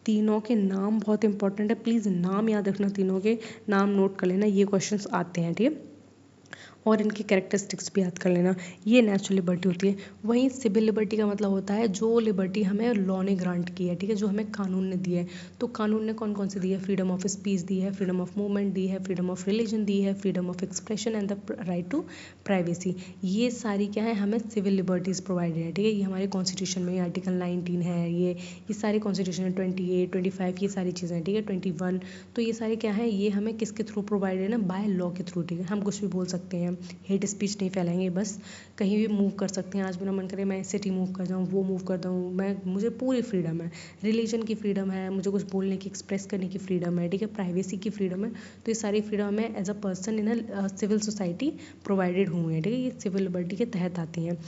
तीनों के नाम बहुत इंपॉर्टेंट है, प्लीज़ नाम याद रखना, तीनों के नाम नोट कर लेना, ये क्वेश्चंस आते हैं। ठीक है, और इनकी कैरेक्टरिस्टिक्स भी याद कर लेना। ये नेचुरल लिबर्टी होती है। वहीं सिविल लिबर्टी का मतलब होता है जो लिबर्टी हमें लॉ ने ग्रांट की है। ठीक है, जो हमें कानून ने दी है। तो कानून ने कौन कौन सी दी है? फ्रीडम ऑफ स्पीच दी है, फ्रीडम ऑफ मूवमेंट दी है, फ्रीडम ऑफ रिलीजन दी है, freedom of expression and the right to privacy. ये सारी क्या है? हमें सिविल लिबर्टीज़ प्रोवाइडेड है। ठीक है, ये हमारे कॉन्स्टिट्यूशन में आर्टिकल 19 है, ये सारे कॉन्स्टिट्यूशन में 28, 25 ये सारी चीज़ें हैं। ठीक है, 21, तो ये सारे क्या है? ये हमें किसके थ्रू प्रोवाइडेड है ना? बाय लॉ के थ्रू। ठीक है, हम कुछ भी बोल सकते हैं, हेट स्पीच नहीं फैलाएंगे, बस कहीं भी मूव कर सकते हैं। आज मेरा मन करे मैं सिटी मूव कर जाऊँ, वो मूव कर दूँ, मुझे पूरी फ्रीडम है। रिलीजन की फ्रीडम है, मुझे कुछ बोलने की, एक्सप्रेस करने की फ्रीडम है। ठीक है, प्राइवेसी की फ्रीडम है। तो ये सारी फ्रीडम हमें as a person in a civil society provided हुए हैं। ठीक है, ये सिविल लिबर्टी के तहत आती हैं।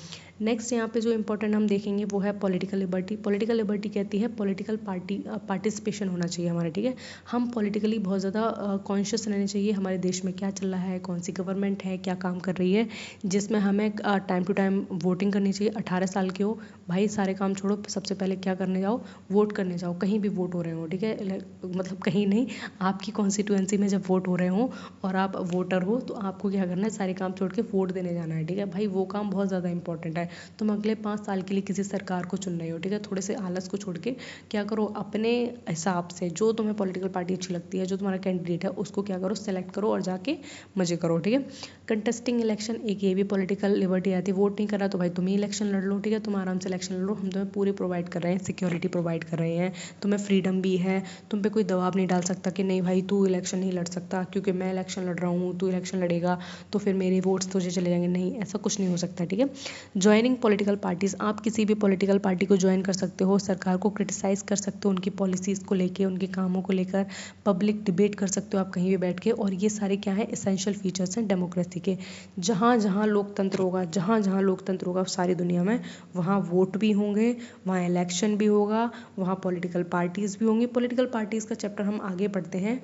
नेक्स्ट यहाँ पे जो इंपॉर्टेंट हम देखेंगे वो है पॉलिटिकल लिबर्टी। पॉलिटिकल लिबर्टी कहती है पॉलिटिकल पार्टिसिपेशन होना चाहिए हमारा। ठीक है, हम पॉलिटिकली बहुत ज़्यादा कॉन्शियस रहने चाहिए, हमारे देश में क्या चल रहा है, कौन सी गवर्नमेंट है, क्या काम कर रही है, जिसमें हमें टाइम टू टाइम वोटिंग करनी चाहिए। 18 साल के हो भाई, सारे काम छोड़ो, सबसे पहले क्या करने जाओ? वोट करने जाओ, कहीं भी वोट हो रहे हो। ठीक है, मतलब कहीं नहीं, आपकी कॉन्स्टिट्यूएंसी में जब वोट हो रहे हो और आप वोटर हो तो आपको क्या करना है? सारे काम छोड़ के वोट देने जाना है। ठीक है भाई, वो काम बहुत ज़्यादा इंपॉर्टेंट है। तुम अगले 5 साल के लिए किसी सरकार को चुन रहे हो। ठीक है, थोड़े से आलस को छोड़ के क्या करो? अपने हिसाब से जो तुम्हें पॉलिटिकल पार्टी अच्छी लगती है, जो तुम्हारा कैंडिडेट है, उसको क्या करो? सेलेक्ट करो और जाके मजे करो। ठीक है, कंटेस्टिंग इलेक्शन एक ये भी पॉलिटिकल लिबर्टी आती है। वोट नहीं करा तो भाई तुम ही इलेक्शन लड़ लो। ठीक है, तुम आराम से इलेक्शन लड़ लो, हम तुम्हें पूरी प्रोवाइड कर रहे हैं, सिक्योरिटी प्रोवाइड कर रहे हैं, तुम्हें फ्रीडम भी है। तुम पे कोई दबाव नहीं डाल सकता कि नहीं भाई तू इलेक्शन नहीं लड़ सकता क्योंकि मैं इलेक्शन लड़ रहा हूँ, तू इलेक्शन लड़ेगा तो फिर मेरे वोट्स तुझे चले जाएंगे। नहीं, ऐसा कुछ नहीं हो सकता। ठीक है, ज्वाइनिंग पॉलिटिकल पार्टीज़, आप किसी भी पॉलिटिकल पार्टी को ज्वाइन कर सकते हो, सरकार को क्रिटिसाइज़ कर सकते हो उनकी पॉलिसीज़ को लेके, उनके कामों को लेकर, पब्लिक डिबेट कर सकते हो आप कहीं भी बैठ के। और ये सारे क्या है? एसेंशियल फीचर्स हैं डेमोक्रेसी के। जहाँ जहाँ लोकतंत्र होगा, जहाँ जहाँ लोकतंत्र होगा सारी दुनिया में, वहाँ वोट भी होंगे, वहाँ इलेक्शन भी होगा, वहाँ पॉलिटिकल पार्टीज़ भी होंगी। पॉलिटिकल पार्टीज़ का चैप्टर हम आगे पढ़ते हैं,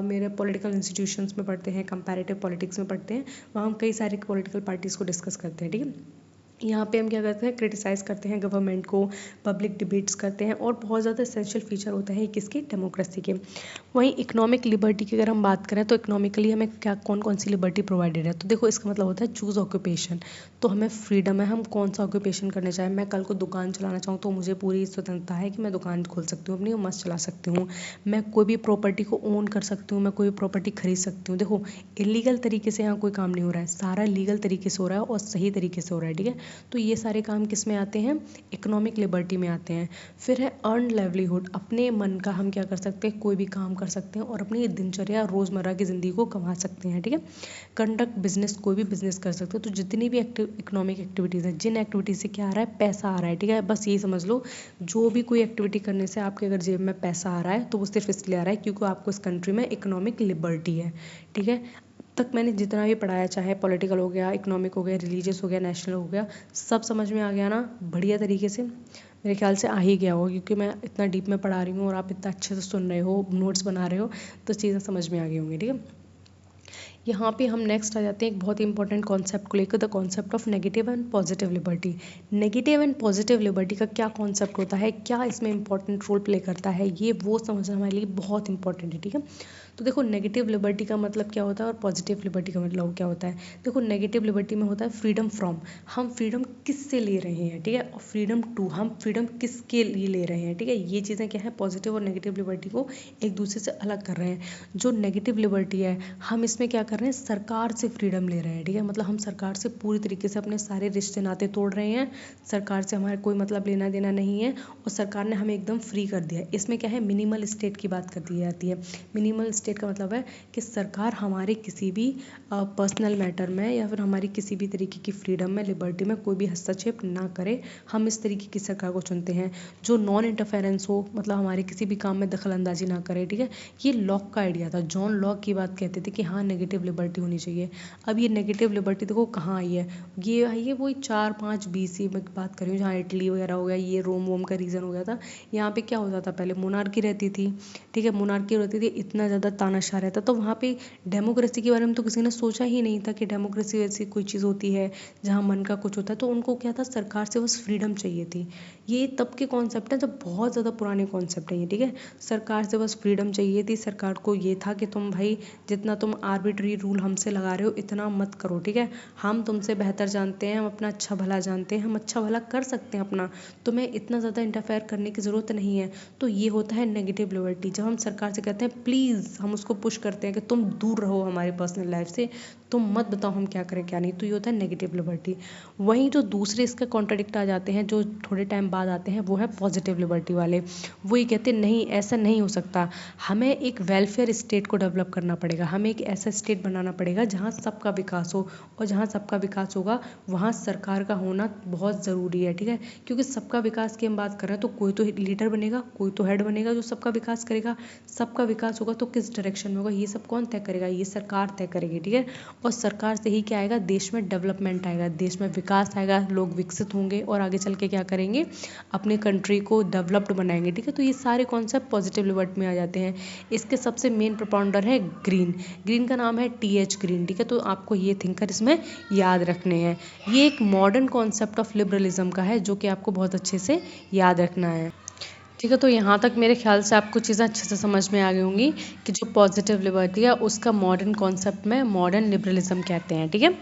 मेरे पॉलिटिकल इंस्टीट्यूशंस में पढ़ते हैं, कंपैरेटिव पॉलिटिक्स में पढ़ते हैं, वहाँ हम कई सारे पॉलिटिकल पार्टीज़ को डिस्कस करते हैं। ठीक है, यहाँ पे हम क्या करते हैं? क्रिटिसाइज़ करते हैं गवर्नमेंट को, पब्लिक डिबेट्स करते हैं, और बहुत ज़्यादा एसेंशियल फीचर होता है किसके? डेमोक्रेसी के। वहीं इकोनॉमिक लिबर्टी की अगर हम बात करें तो इकोनॉमिकली हमें क्या कौन कौन सी लिबर्टी प्रोवाइडेड है? तो देखो, इसका मतलब होता है चूज़ ऑक्यूपेशन। तो हमें फ्रीडम है, हम कौन सा ऑक्यूपेशन करना चाहें। मैं कल को दुकान चलाना चाहूँ तो मुझे पूरी स्वतंत्रता है कि मैं दुकान खोल सकती हूँ अपनी और मस्त चला सकती हूँ। मैं कोई भी प्रॉपर्टी को ओन कर सकती हूँ, मैं कोई भी प्रॉपर्टी खरीद सकती हूँ। देखो, इलीगल तरीके से यहाँ कोई काम नहीं हो रहा है, सारा लीगल तरीके से हो रहा है और सही तरीके से हो रहा है। ठीक है, तो ये सारे काम किस में आते हैं? इकोनॉमिक लिबर्टी में आते हैं। फिर है अर्न लाइवलीहुड, अपने मन का हम क्या कर सकते हैं? कोई भी काम कर सकते हैं और अपनी दिनचर्या, रोज़मर्रा की ज़िंदगी को कमा सकते हैं। ठीक है, कंडक्ट बिजनेस, कोई भी बिजनेस कर सकते हो। तो जितनी भी इकोनॉमिक एक्टिविटीज़ हैं, जिन एक्टिविटीज़ से क्या आ रहा है? पैसा आ रहा है। ठीक है, बस यही समझ लो, जो भी कोई एक्टिविटी करने से आपके अगर जेब में पैसा आ रहा है तो वो सिर्फ इसलिए आ रहा है क्योंकि आपको इस कंट्री में इकोनॉमिक लिबर्टी है। ठीक है, तक मैंने जितना भी पढ़ाया, चाहे पॉलिटिकल हो गया, इकोनॉमिक हो गया, रिलीजियस हो गया, नेशनल हो गया, सब समझ में आ गया ना बढ़िया तरीके से? मेरे ख्याल से आ ही गया होगा क्योंकि मैं इतना डीप में पढ़ा रही हूँ और आप इतना अच्छे से सुन रहे हो, नोट्स बना रहे हो, तो चीज़ें समझ में आ गई होंगी। ठीक है, यहाँ पे हम नेक्स्ट आ जाते हैं एक बहुत ही इंपॉर्टेंट कॉन्सेप्ट को लेकर, the concept of negative and positive liberty. Negative and positive liberty का क्या कॉन्सेप्ट होता है, क्या इसमें इंपॉर्टेंट रोल प्ले करता है, ये वो समझना हमारे लिए बहुत इंपॉर्टेंट है। ठीक है, तो देखो, नेगेटिव लिबर्टी का मतलब क्या होता है और पॉजिटिव लिबर्टी का मतलब क्या होता है। देखो, नेगेटिव लिबर्टी में होता है फ्रीडम फ्रॉम, हम फ्रीडम किससे ले रहे हैं। ठीक है, और फ्रीडम टू, हम फ्रीडम किसके लिए ले रहे हैं। ठीक है, ये चीज़ें क्या है? पॉजिटिव और नेगेटिव लिबर्टी को एक दूसरे से अलग कर रहे हैं। जो नेगेटिव लिबर्टी है, हम इसमें क्या कर रहे हैं, सरकार से फ्रीडम ले रहे हैं, ठीक है। मतलब हम सरकार से पूरी तरीके से अपने सारे रिश्ते नाते तोड़ रहे हैं, सरकार से हमारा कोई मतलब लेना देना नहीं है और सरकार ने हमें एकदम फ्री कर दिया है। इसमें क्या है, मिनिमल स्टेट की बात कर दी जाती है। मिनिमल स्टेट का मतलब है कि सरकार हमारे किसी भी पर्सनल मैटर में या फिर हमारी किसी भी तरीके की फ्रीडम में, लिबर्टी में कोई भी हस्तक्षेप ना करे। हम इस तरीके की सरकार को चुनते हैं जो नॉन इंटरफेरेंस हो, मतलब हमारे किसी भी काम में दखल अंदाजी ना करे, ठीक है। ये लॉक का आइडिया था। जॉन लॉक की बात कहते थे कि हाँ नेगेटिव लिबर्टी होनी चाहिए। अब ये नेगेटिव लिबर्टी देखो कहाँ आई है, ये आई है वही 4-5 BC में बात कर रही हूँ, जहाँ इटली वगैरह हो गया, ये रोम वोम का रीजन हो गया था। यहाँ पे क्या होता था, पहले मोनार्की रहती थी, ठीक है। मोनार्की रहती थी, इतना ज़्यादा तानाशाह रहता, तो वहाँ पे डेमोक्रेसी के बारे में तो किसी ने सोचा ही नहीं था कि डेमोक्रेसी ऐसी कोई चीज़ होती है जहाँ मन का कुछ होता है। तो उनको क्या था, सरकार से बस फ्रीडम चाहिए थी। ये तब के कॉन्सेप्ट है जब बहुत ज़्यादा पुराने कॉन्सेप्ट हैं ये, ठीक है। सरकार से बस फ्रीडम चाहिए थी। सरकार को ये था कि तुम भाई जितना तुम आर्बिट्री रूल हमसे लगा रहे हो इतना मत करो, ठीक है। हम तुमसे बेहतर जानते हैं, हम अपना अच्छा भला जानते हैं, हम अच्छा भला कर सकते हैं अपना, तुम्हें इतना ज़्यादा इंटरफेयर करने की ज़रूरत नहीं है। तो ये होता है नेगेटिव लिबर्टी। जब हम सरकार से कहते हैं प्लीज़, हम उसको पुश करते हैं कि तुम दूर रहो हमारी पर्सनल लाइफ से, तुम मत बताओ हम क्या करें क्या नहीं, तो ये होता है नेगेटिव लिबर्टी। वहीं जो दूसरे इसका कॉन्ट्राडिक्ट आ जाते हैं, जो थोड़े टाइम बाद आते हैं, वो है पॉजिटिव लिबर्टी वाले। वो ये कहते हैं नहीं ऐसा नहीं हो सकता, हमें एक वेलफेयर स्टेट को डेवलप करना पड़ेगा, हमें एक ऐसा स्टेट बनाना पड़ेगा जहाँ सबका विकास हो, और जहाँ सबका विकास होगा वहाँ सरकार का होना बहुत ज़रूरी है, ठीक है। क्योंकि सबका विकास की हम बात कर रहे हैं तो कोई तो लीडर बनेगा, कोई तो हेड बनेगा जो सबका विकास करेगा। सबका विकास होगा तो किस डायरेक्शन में होगा ये सब कौन तय करेगा, ये सरकार तय करेगी, ठीक है। और सरकार से ही क्या आएगा, देश में डेवलपमेंट आएगा, देश में विकास आएगा, लोग विकसित होंगे और आगे चल के क्या करेंगे, अपने कंट्री को डेवलप्ड बनाएंगे, ठीक है। तो ये सारे कॉन्सेप्ट पॉजिटिव लिबर्टी में आ जाते हैं। इसके सबसे मेन प्रोपाउंडर है ग्रीन। ग्रीन का नाम है TH ग्रीन, ठीक है। तो आपको ये थिंकर इसमें याद रखने हैं। ये एक मॉडर्न कॉन्सेप्ट ऑफ लिबरलिज्म का है जो कि आपको बहुत अच्छे से याद रखना है, ठीक है। तो यहाँ तक मेरे ख्याल से आपको चीज़ें अच्छे से समझ में आ गई होंगी कि जो पॉजिटिव लिबर्टी है उसका मॉडर्न कॉन्सेप्ट में मॉडर्न लिबरलिज्म कहते हैं, ठीक है।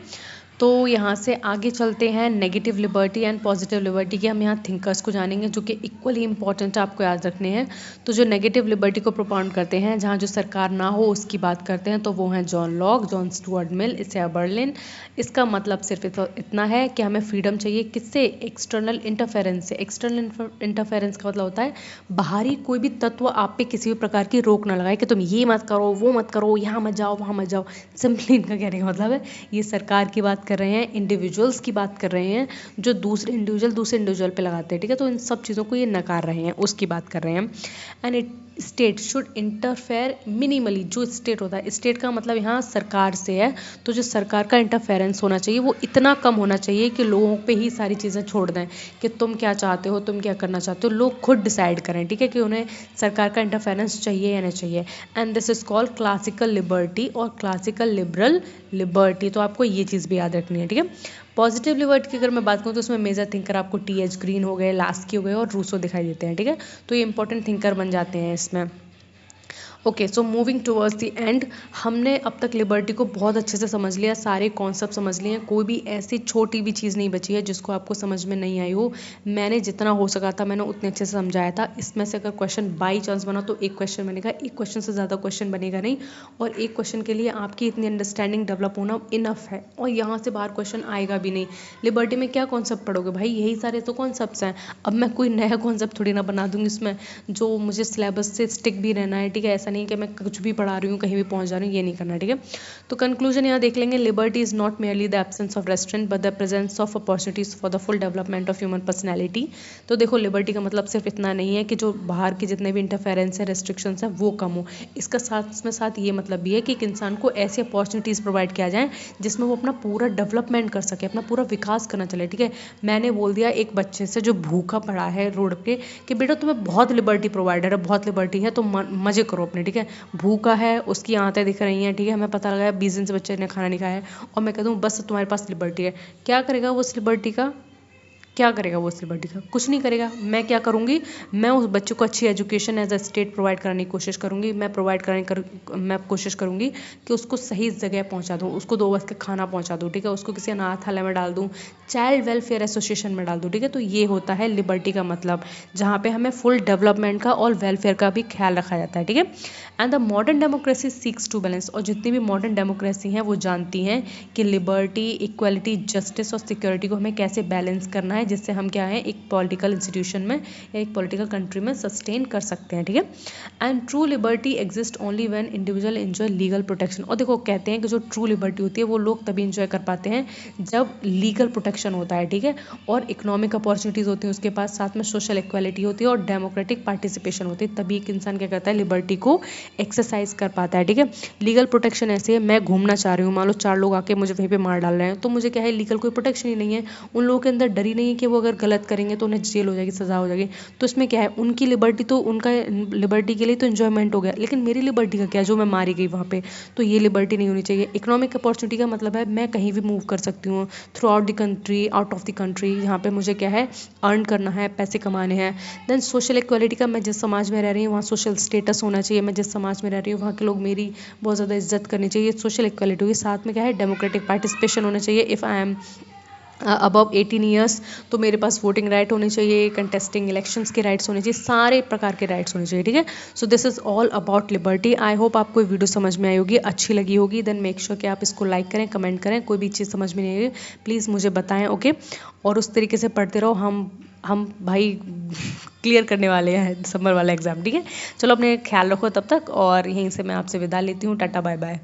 तो यहाँ से आगे चलते हैं negative liberty and positive liberty के, हम यहाँ थिंकर्स को जानेंगे जो कि इक्वली इंपॉर्टेंट है, आपको याद रखने हैं। तो जो नेगेटिव लिबर्टी को प्रोपाउंड करते हैं, जहाँ जो सरकार ना हो उसकी बात करते हैं, तो वो हैं John Locke, John Stuart Mill, Isaiah Berlin. इसका मतलब सिर्फ इतना है कि हमें फ्रीडम चाहिए किससे, एक्सटर्नल इंटरफेरेंस से। एक्सटर्नल इंटरफेरेंस का मतलब होता है बाहरी कोई भी तत्व आप पे किसी भी प्रकार की रोक ना लगाए कि तुम ये मत करो, वो मत करो, यहाँ मत जाओ, वहाँ मत जाओ। सिंपली इनका कहने का मतलब है ये सरकार की बात कर रहे हैं, इंडिविजुअल्स की बात कर रहे हैं, जो दूसरे इंडिविजुअल पे लगाते हैं, ठीक है। तो इन सब चीज़ों को ये नकार रहे हैं, उसकी बात कर रहे हैं। And it state should interfere minimally. जो स्टेट होता है, स्टेट का मतलब यहाँ सरकार से है, तो जो सरकार का इंटरफेरेंस होना चाहिए वो इतना कम होना चाहिए कि लोगों पे ही सारी चीज़ें छोड़ दें कि तुम क्या चाहते हो, तुम क्या करना चाहते हो, लोग खुद डिसाइड करें, ठीक है, कि उन्हें सरकार का इंटरफेरेंस चाहिए या नहीं चाहिए। And this is called classical liberty और क्लासिकल लिबरल लिबर्टी। तो आपको ये चीज़ भी याद रखनी है, ठीक है। पॉजिटिव लिबर्टी की अगर मैं बात करूँ तो उसमें मेजर थिंकर आपको TH ग्रीन हो गए, लास्की हो गए और रूसो दिखाई देते हैं, ठीक है। तो ये इंपॉर्टेंट थिंकर बन जाते हैं इसमें। Okay, so moving towards the end, हमने अब तक लिबर्टी को बहुत अच्छे से समझ लिया, सारे कॉन्सेप्ट समझ लिए हैं, कोई भी ऐसी छोटी भी चीज़ नहीं बची है जिसको आपको समझ में नहीं आई हो। मैंने जितना हो सका था मैंने उतने अच्छे से समझाया था। इसमें से अगर क्वेश्चन बाई चांस बना तो एक क्वेश्चन बनेगा, एक क्वेश्चन से ज़्यादा क्वेश्चन बनेगा नहीं, और एक क्वेश्चन के लिए आपकी इतनी अंडरस्टैंडिंग डेवलप होना इनफ है, और यहाँ से बाहर क्वेश्चन आएगा भी नहीं। लिबर्टी में क्या कॉन्सेप्ट पढ़ोगे भाई, यही सारे तो कॉन्सेप्ट्स हैं। अब मैं कोई नया कॉन्सेप्ट थोड़ी ना बना दूंगी इसमें, जो मुझे सिलेबस से स्टिक भी रहना है, ठीक है। ऐसा नहीं कि मैं कुछ भी पढ़ा रही हूँ, कहीं भी पहुँच जा रही हूँ, ये नहीं करना, ठीक है। तो कंक्लूजन यहाँ देख लेंगे, liberty is not merely the absence of restaurant but the presence of opportunities for the full development of human personality. तो देखो लिबर्टी का मतलब सिर्फ इतना नहीं है कि जो बाहर के जितने भी इंटरफेरेंस है, रेस्ट्रिक्शंस है, वो कम हो। इसका साथ ये मतलब भी है कि एक इंसान को ऐसी अपॉर्चुनिटीज़ प्रोवाइड किया जाए जिसमें वो अपना पूरा डेवलपमेंट कर सके, अपना पूरा विकास करना चले, ठीक है। मैंने बोल दिया एक बच्चे से जो भूखा पड़ा है रोड पे कि बेटा तुम्हें बहुत लिबर्टी प्रोवाइडर है, बहुत लिबर्टी है, तो मजे करो अपने, ठीक है। भूखा है, उसकी आंतें दिख रही हैं, ठीक है, हमें पता लगा 20 दिन से बच्चे ने खाना नहीं खाया है, और मैं कह दूँ बस तुम्हारे पास लिबर्टी है, क्या करेगा वो उस लिबर्टी का, क्या करेगा वो उस लिबर्टी का? कुछ नहीं करेगा। मैं क्या करूँगी, मैं उस बच्चे को अच्छी education as a state provide कराने की कोशिश करूँगी। मैं कोशिश करूँगी कि उसको सही जगह पहुँचा दूँ, उसको 2 वक्त का खाना पहुँचा दूँ, ठीक है, उसको किसी अनाथालय में डाल दूँ, चाइल्ड वेलफेयर एसोसिएशन में डाल दूँ, ठीक है। तो ये होता है लिबर्टी का मतलब, जहाँ पे हमें फुल डेवलपमेंट का और वेलफेयर का भी ख्याल रखा जाता है, ठीक है। And the modern democracy seeks to balance, और जितनी भी मॉडर्न डेमोक्रेसी हैं वो जानती हैं कि लिबर्टी, इक्वलिटी, जस्टिस और सिक्योरिटी को हमें कैसे बैलेंस करना है, जिससे हम क्या है, एक पॉलिटिकल इंस्टीट्यूशन में या एक पॉलिटिकल कंट्री में सस्टेन कर सकते हैं, ठीक है। And true liberty exist only when individual enjoy legal protection. और देखो, कहते हैं कि जो ट्रू लिबर्टी होती है वो लोग तभी इंजॉय कर पाते हैं जब लीगल प्रोटेक्शन होता है, ठीक है, और इकोनॉमिक अपॉर्चुनिटीज़ होती हैं उसके पास, साथ में सोशल इक्वालिटी होती है और डेमोक्रेटिक पार्टिसिपेशन होती है, तभी एक इंसान क्या करता है, लिबर्टी को एक्सरसाइज कर पाता है, ठीक है। लीगल प्रोटेक्शन ऐसे है, मैं घूमना चाह रही हूँ, मान लो 4 लोग आके मुझे वहीं पे मार डाल रहे हैं, तो मुझे क्या है, लीगल कोई प्रोटेक्शन ही नहीं है। उन लोगों के अंदर डर ही नहीं है कि वो अगर गलत करेंगे तो उन्हें जेल हो जाएगी, सजा हो जाएगी। तो इसमें क्या है, उनकी लिबर्टी तो उनका लिबर्टी के लिए तो इन्जॉयमेंट हो गया, लेकिन मेरी लिबर्टी का क्या, जो मैं मारी गई वहाँ पे, तो ये लिबर्टी नहीं होनी चाहिए। इकोनॉमिक अपॉर्चुनिटी का मतलब है मैं कहीं भी मूव कर सकती हूँ through out the country, out of the country, यहाँ पे मुझे क्या है, अर्न करना है, पैसे कमाने हैं। देन सोशल इक्वालिटी का, मैं जिस समाज में रह रही हूँ वहाँ सोशल स्टेटस होना चाहिए, मैं जिस समाज में रह रही हूँ वहाँ के लोग मेरी बहुत ज़्यादा इज्जत करनी चाहिए, सोशल इक्वालिटी होगी। साथ में क्या है, डेमोक्रेटिक पार्टिसिपेशन होना चाहिए। If I am above 18 years तो मेरे पास वोटिंग राइट होनी चाहिए, कंटेस्टिंग इलेक्शंस के राइट्स होने चाहिए, सारे प्रकार के राइट्स होने चाहिए, ठीक है। So this is all about liberty. I hope आपको ये वीडियो समझ में आई होगी, अच्छी लगी होगी। देन मेक श्योर कि आप इसको लाइक करें, कमेंट करें, कोई भी चीज़ समझ में नहीं आई प्लीज़ मुझे बताएं, ओके। और उस तरीके से पढ़ते रहो, हम भाई क्लियर करने वाले हैं दिसंबर वाला एग्ज़ाम, ठीक है। चलो अपने ख्याल रखो तब तक, और यहीं से मैं आपसे विदा लेती हूँ, टाटा बाय बाय।